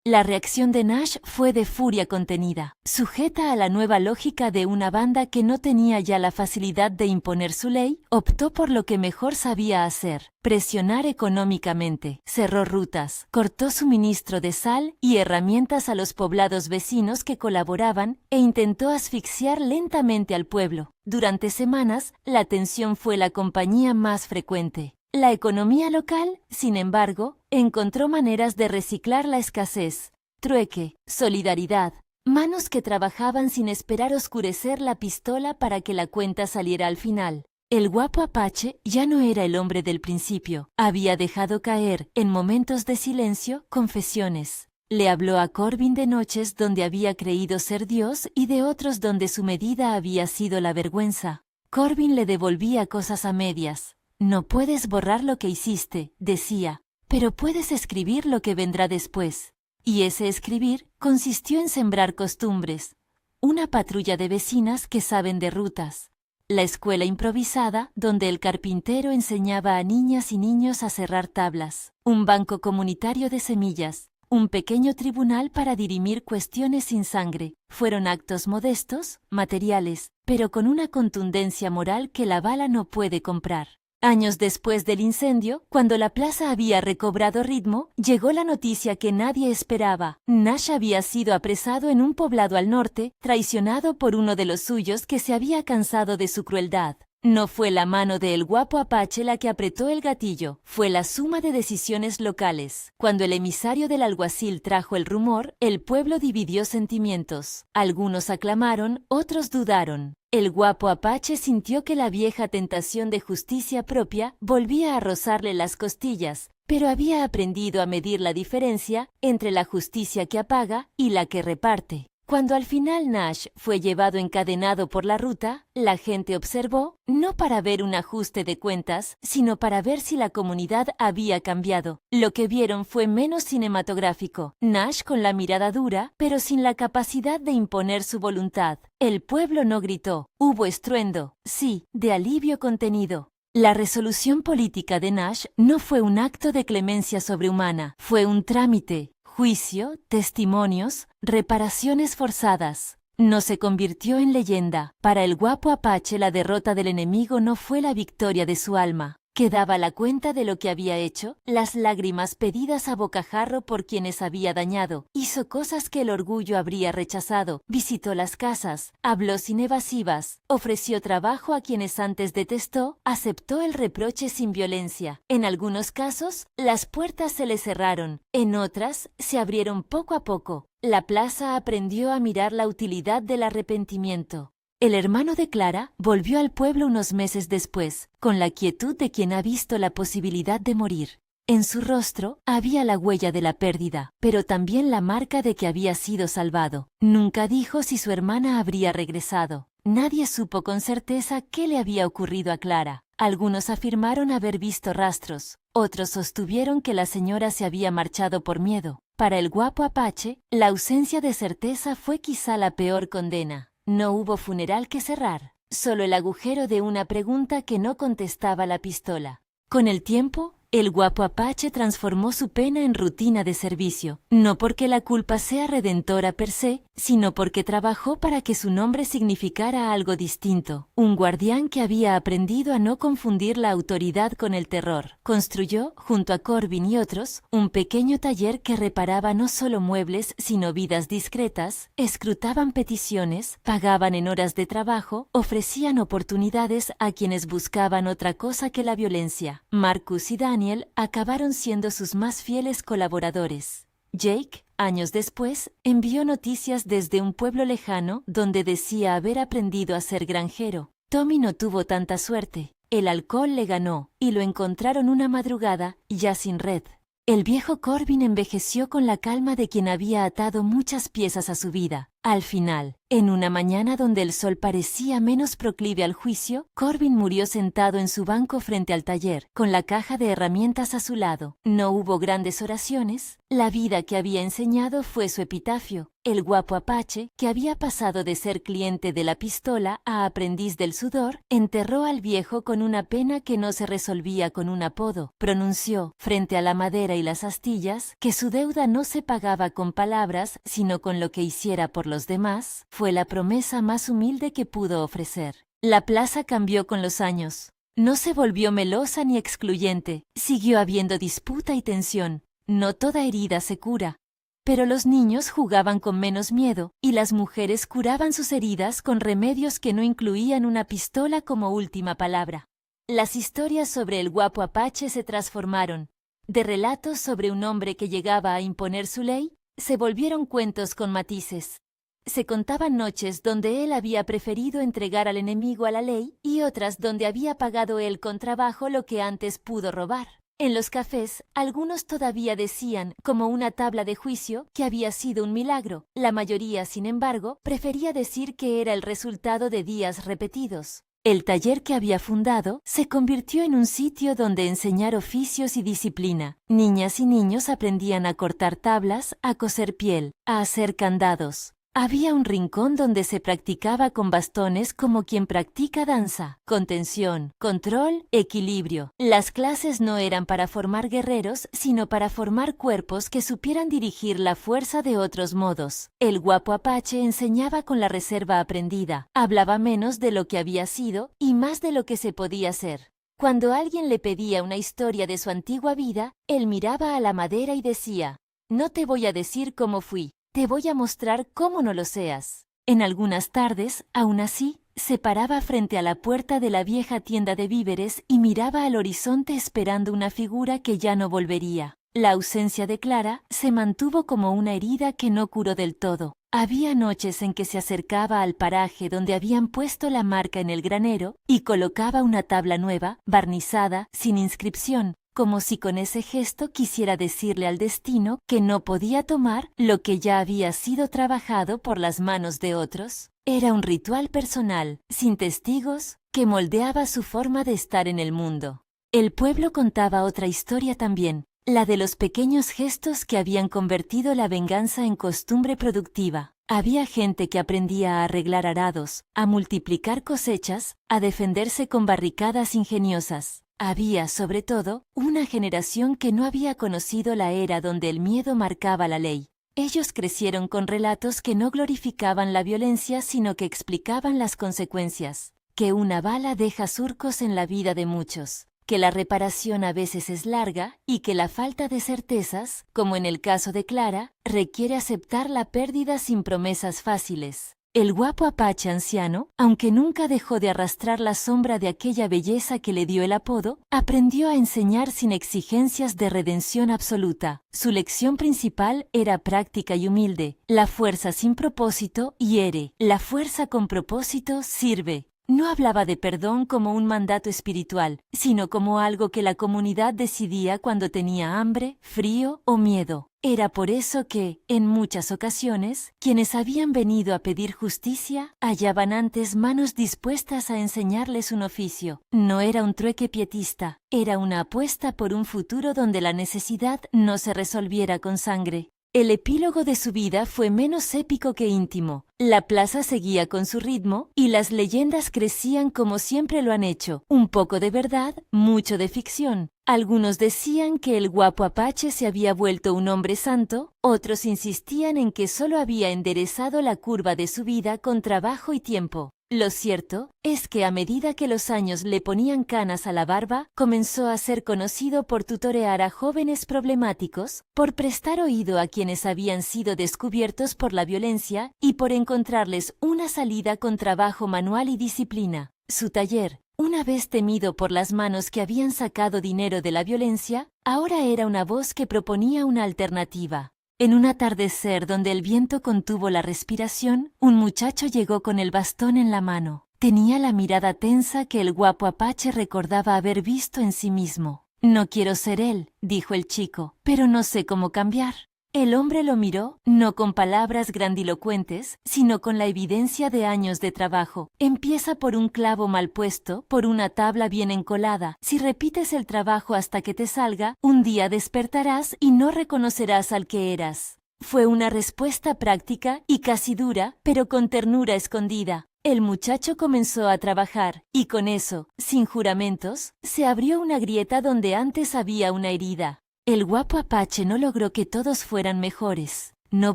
[SPEAKER 1] La reacción de Nash fue de furia contenida, sujeta a la nueva lógica de una banda que no tenía ya la facilidad de imponer su ley. Optó por lo que mejor sabía hacer: presionar económicamente. Cerró rutas, cortó suministro de sal y herramientas a los poblados vecinos que colaboraban e intentó asfixiar lentamente al pueblo. Durante semanas, la tensión fue la compañía más frecuente. La economía local, sin embargo, encontró maneras de reciclar la escasez: trueque, solidaridad, manos que trabajaban sin esperar oscurecer la pistola para que la cuenta saliera al final. El guapo Apache ya no era el hombre del principio. Había dejado caer, en momentos de silencio, confesiones. Le habló a Corbin de noches donde había creído ser Dios y de otros donde su medida había sido la vergüenza. Corbin le devolvía cosas a medias. No puedes borrar lo que hiciste, decía, pero puedes escribir lo que vendrá después. Y ese escribir consistió en sembrar costumbres. Una patrulla de vecinas que saben de rutas. La escuela improvisada donde el carpintero enseñaba a niñas y niños a cerrar tablas. Un banco comunitario de semillas. Un pequeño tribunal para dirimir cuestiones sin sangre. Fueron actos modestos, materiales, pero con una contundencia moral que la bala no puede comprar. Años después del incendio, cuando la plaza había recobrado ritmo, llegó la noticia que nadie esperaba. Nash había sido apresado en un poblado al norte, traicionado por uno de los suyos que se había cansado de su crueldad. No fue la mano de El Guapo Apache la que apretó el gatillo, fue la suma de decisiones locales. Cuando el emisario del alguacil trajo el rumor, el pueblo dividió sentimientos. Algunos aclamaron, otros dudaron. El Guapo Apache sintió que la vieja tentación de justicia propia volvía a rozarle las costillas, pero había aprendido a medir la diferencia entre la justicia que apaga y la que reparte. Cuando al final Nash fue llevado encadenado por la ruta, la gente observó, no para ver un ajuste de cuentas, sino para ver si la comunidad había cambiado. Lo que vieron fue menos cinematográfico. Nash con la mirada dura, pero sin la capacidad de imponer su voluntad. El pueblo no gritó. Hubo estruendo, sí, de alivio contenido. La resolución política de Nash no fue un acto de clemencia sobrehumana, fue un trámite. Juicio, testimonios, reparaciones forzadas. No se convirtió en leyenda. Para el Guapo Apache la derrota del enemigo no fue la victoria de su alma. Quedaba la cuenta de lo que había hecho, las lágrimas pedidas a bocajarro por quienes había dañado. Hizo cosas que el orgullo habría rechazado. Visitó las casas, habló sin evasivas, ofreció trabajo a quienes antes detestó, aceptó el reproche sin violencia. En algunos casos, las puertas se le cerraron, en otras, se abrieron poco a poco. La plaza aprendió a mirar la utilidad del arrepentimiento. El hermano de Clara volvió al pueblo unos meses después, con la quietud de quien ha visto la posibilidad de morir. En su rostro había la huella de la pérdida, pero también la marca de que había sido salvado. Nunca dijo si su hermana habría regresado. Nadie supo con certeza qué le había ocurrido a Clara. Algunos afirmaron haber visto rastros, otros sostuvieron que la señora se había marchado por miedo. Para el Guapo Apache, la ausencia de certeza fue quizá la peor condena. No hubo funeral que cerrar, solo el agujero de una pregunta que no contestaba la pistola. Con el tiempo, el Guapo Apache transformó su pena en rutina de servicio, no porque la culpa sea redentora per se, sino porque trabajó para que su nombre significara algo distinto. Un guardián que había aprendido a no confundir la autoridad con el terror. Construyó, junto a Corbin y otros, un pequeño taller que reparaba no solo muebles, sino vidas discretas, escrutaban peticiones, pagaban en horas de trabajo, ofrecían oportunidades a quienes buscaban otra cosa que la violencia. Marcus y Daniel acabaron siendo sus más fieles colaboradores. Jake, años después, envió noticias desde un pueblo lejano donde decía haber aprendido a ser granjero. Tommy no tuvo tanta suerte. El alcohol le ganó, y lo encontraron una madrugada, ya sin red. El viejo Corbin envejeció con la calma de quien había atado muchas piezas a su vida. Al final, en una mañana donde el sol parecía menos proclive al juicio, Corbin murió sentado en su banco frente al taller, con la caja de herramientas a su lado. No hubo grandes oraciones. La vida que había enseñado fue su epitafio. El guapo Apache, que había pasado de ser cliente de la pistola a aprendiz del sudor, enterró al viejo con una pena que no se resolvía con un apodo. Pronunció, frente a la madera y las astillas, que su deuda no se pagaba con palabras, sino con lo que hiciera por los demás. Fue la promesa más humilde que pudo ofrecer. La plaza cambió con los años. No se volvió melosa ni excluyente. Siguió habiendo disputa y tensión. No toda herida se cura. Pero los niños jugaban con menos miedo, y las mujeres curaban sus heridas con remedios que no incluían una pistola como última palabra. Las historias sobre el guapo Apache se transformaron. De relatos sobre un hombre que llegaba a imponer su ley, se volvieron cuentos con matices. Se contaban noches donde él había preferido entregar al enemigo a la ley y otras donde había pagado él con trabajo lo que antes pudo robar. En los cafés, algunos todavía decían, como una tabla de juicio, que había sido un milagro. La mayoría, sin embargo, prefería decir que era el resultado de días repetidos. El taller que había fundado se convirtió en un sitio donde enseñar oficios y disciplina. Niñas y niños aprendían a cortar tablas, a coser piel, a hacer candados. Había un rincón donde se practicaba con bastones como quien practica danza. Contención, control, equilibrio. Las clases no eran para formar guerreros, sino para formar cuerpos que supieran dirigir la fuerza de otros modos. El guapo Apache enseñaba con la reserva aprendida. Hablaba menos de lo que había sido y más de lo que se podía ser. Cuando alguien le pedía una historia de su antigua vida, él miraba a la madera y decía: «No te voy a decir cómo fui. Te voy a mostrar cómo no lo seas». En algunas tardes, aún así, se paraba frente a la puerta de la vieja tienda de víveres y miraba al horizonte esperando una figura que ya no volvería. La ausencia de Clara se mantuvo como una herida que no curó del todo. Había noches en que se acercaba al paraje donde habían puesto la marca en el granero y colocaba una tabla nueva, barnizada, sin inscripción, como si con ese gesto quisiera decirle al destino que no podía tomar lo que ya había sido trabajado por las manos de otros. Era un ritual personal, sin testigos, que moldeaba su forma de estar en el mundo. El pueblo contaba otra historia también, la de los pequeños gestos que habían convertido la venganza en costumbre productiva. Había gente que aprendía a arreglar arados, a multiplicar cosechas, a defenderse con barricadas ingeniosas. Había, sobre todo, una generación que no había conocido la era donde el miedo marcaba la ley. Ellos crecieron con relatos que no glorificaban la violencia, sino que explicaban las consecuencias. Que una bala deja surcos en la vida de muchos, que la reparación a veces es larga y que la falta de certezas, como en el caso de Clara, requiere aceptar la pérdida sin promesas fáciles. El guapo Apache anciano, aunque nunca dejó de arrastrar la sombra de aquella belleza que le dio el apodo, aprendió a enseñar sin exigencias de redención absoluta. Su lección principal era práctica y humilde. La fuerza sin propósito hiere, la fuerza con propósito sirve. No hablaba de perdón como un mandato espiritual, sino como algo que la comunidad decidía cuando tenía hambre, frío o miedo. Era por eso que, en muchas ocasiones, quienes habían venido a pedir justicia hallaban antes manos dispuestas a enseñarles un oficio. No era un trueque pietista, era una apuesta por un futuro donde la necesidad no se resolviera con sangre. El epílogo de su vida fue menos épico que íntimo. La plaza seguía con su ritmo y las leyendas crecían como siempre lo han hecho. Un poco de verdad, mucho de ficción. Algunos decían que el guapo Apache se había vuelto un hombre santo, otros insistían en que solo había enderezado la curva de su vida con trabajo y tiempo. Lo cierto es que a medida que los años le ponían canas a la barba, comenzó a ser conocido por tutorear a jóvenes problemáticos, por prestar oído a quienes habían sido descubiertos por la violencia y por encontrarles una salida con trabajo manual y disciplina. Su taller, una vez temido por las manos que habían sacado dinero de la violencia, ahora era una voz que proponía una alternativa. En un atardecer donde el viento contuvo la respiración, un muchacho llegó con el bastón en la mano. Tenía la mirada tensa que el guapo Apache recordaba haber visto en sí mismo. «No quiero ser él», dijo el chico, «pero no sé cómo cambiar». El hombre lo miró, no con palabras grandilocuentes, sino con la evidencia de años de trabajo. Empieza por un clavo mal puesto, por una tabla bien encolada. Si repites el trabajo hasta que te salga, un día despertarás y no reconocerás al que eras. Fue una respuesta práctica y casi dura, pero con ternura escondida. El muchacho comenzó a trabajar, y con eso, sin juramentos, se abrió una grieta donde antes había una herida. El guapo Apache no logró que todos fueran mejores. No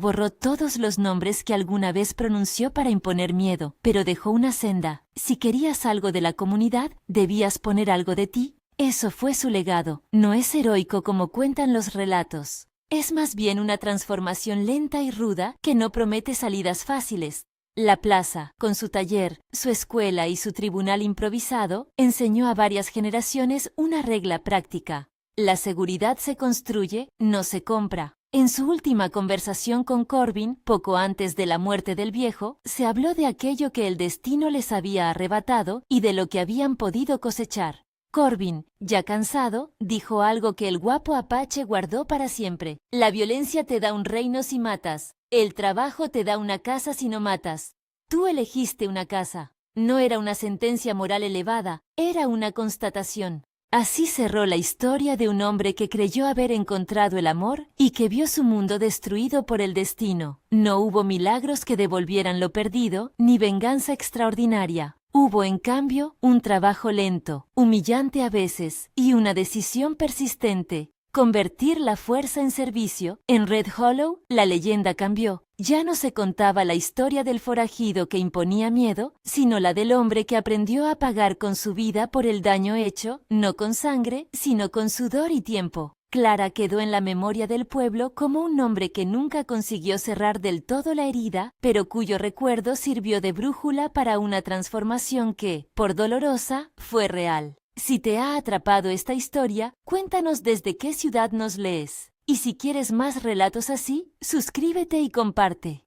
[SPEAKER 1] borró todos los nombres que alguna vez pronunció para imponer miedo, pero dejó una senda. Si querías algo de la comunidad, debías poner algo de ti. Eso fue su legado. No es heroico como cuentan los relatos. Es más bien una transformación lenta y ruda que no promete salidas fáciles. La plaza, con su taller, su escuela y su tribunal improvisado, enseñó a varias generaciones una regla práctica. La seguridad se construye, no se compra. En su última conversación con Corbin, poco antes de la muerte del viejo, se habló de aquello que el destino les había arrebatado y de lo que habían podido cosechar. Corbin, ya cansado, dijo algo que el guapo Apache guardó para siempre. La violencia te da un reino si matas. El trabajo te da una casa si no matas. Tú elegiste una casa. No era una sentencia moral elevada, era una constatación. Así cerró la historia de un hombre que creyó haber encontrado el amor y que vio su mundo destruido por el destino. No hubo milagros que devolvieran lo perdido, ni venganza extraordinaria. Hubo, en cambio, un trabajo lento, humillante a veces, y una decisión persistente. Convertir la fuerza en servicio. En Red Hollow, la leyenda cambió. Ya no se contaba la historia del forajido que imponía miedo, sino la del hombre que aprendió a pagar con su vida por el daño hecho, no con sangre, sino con sudor y tiempo. Clara quedó en la memoria del pueblo como un hombre que nunca consiguió cerrar del todo la herida, pero cuyo recuerdo sirvió de brújula para una transformación que, por dolorosa, fue real. Si te ha atrapado esta historia, cuéntanos desde qué ciudad nos lees. Y si quieres más relatos así, suscríbete y comparte.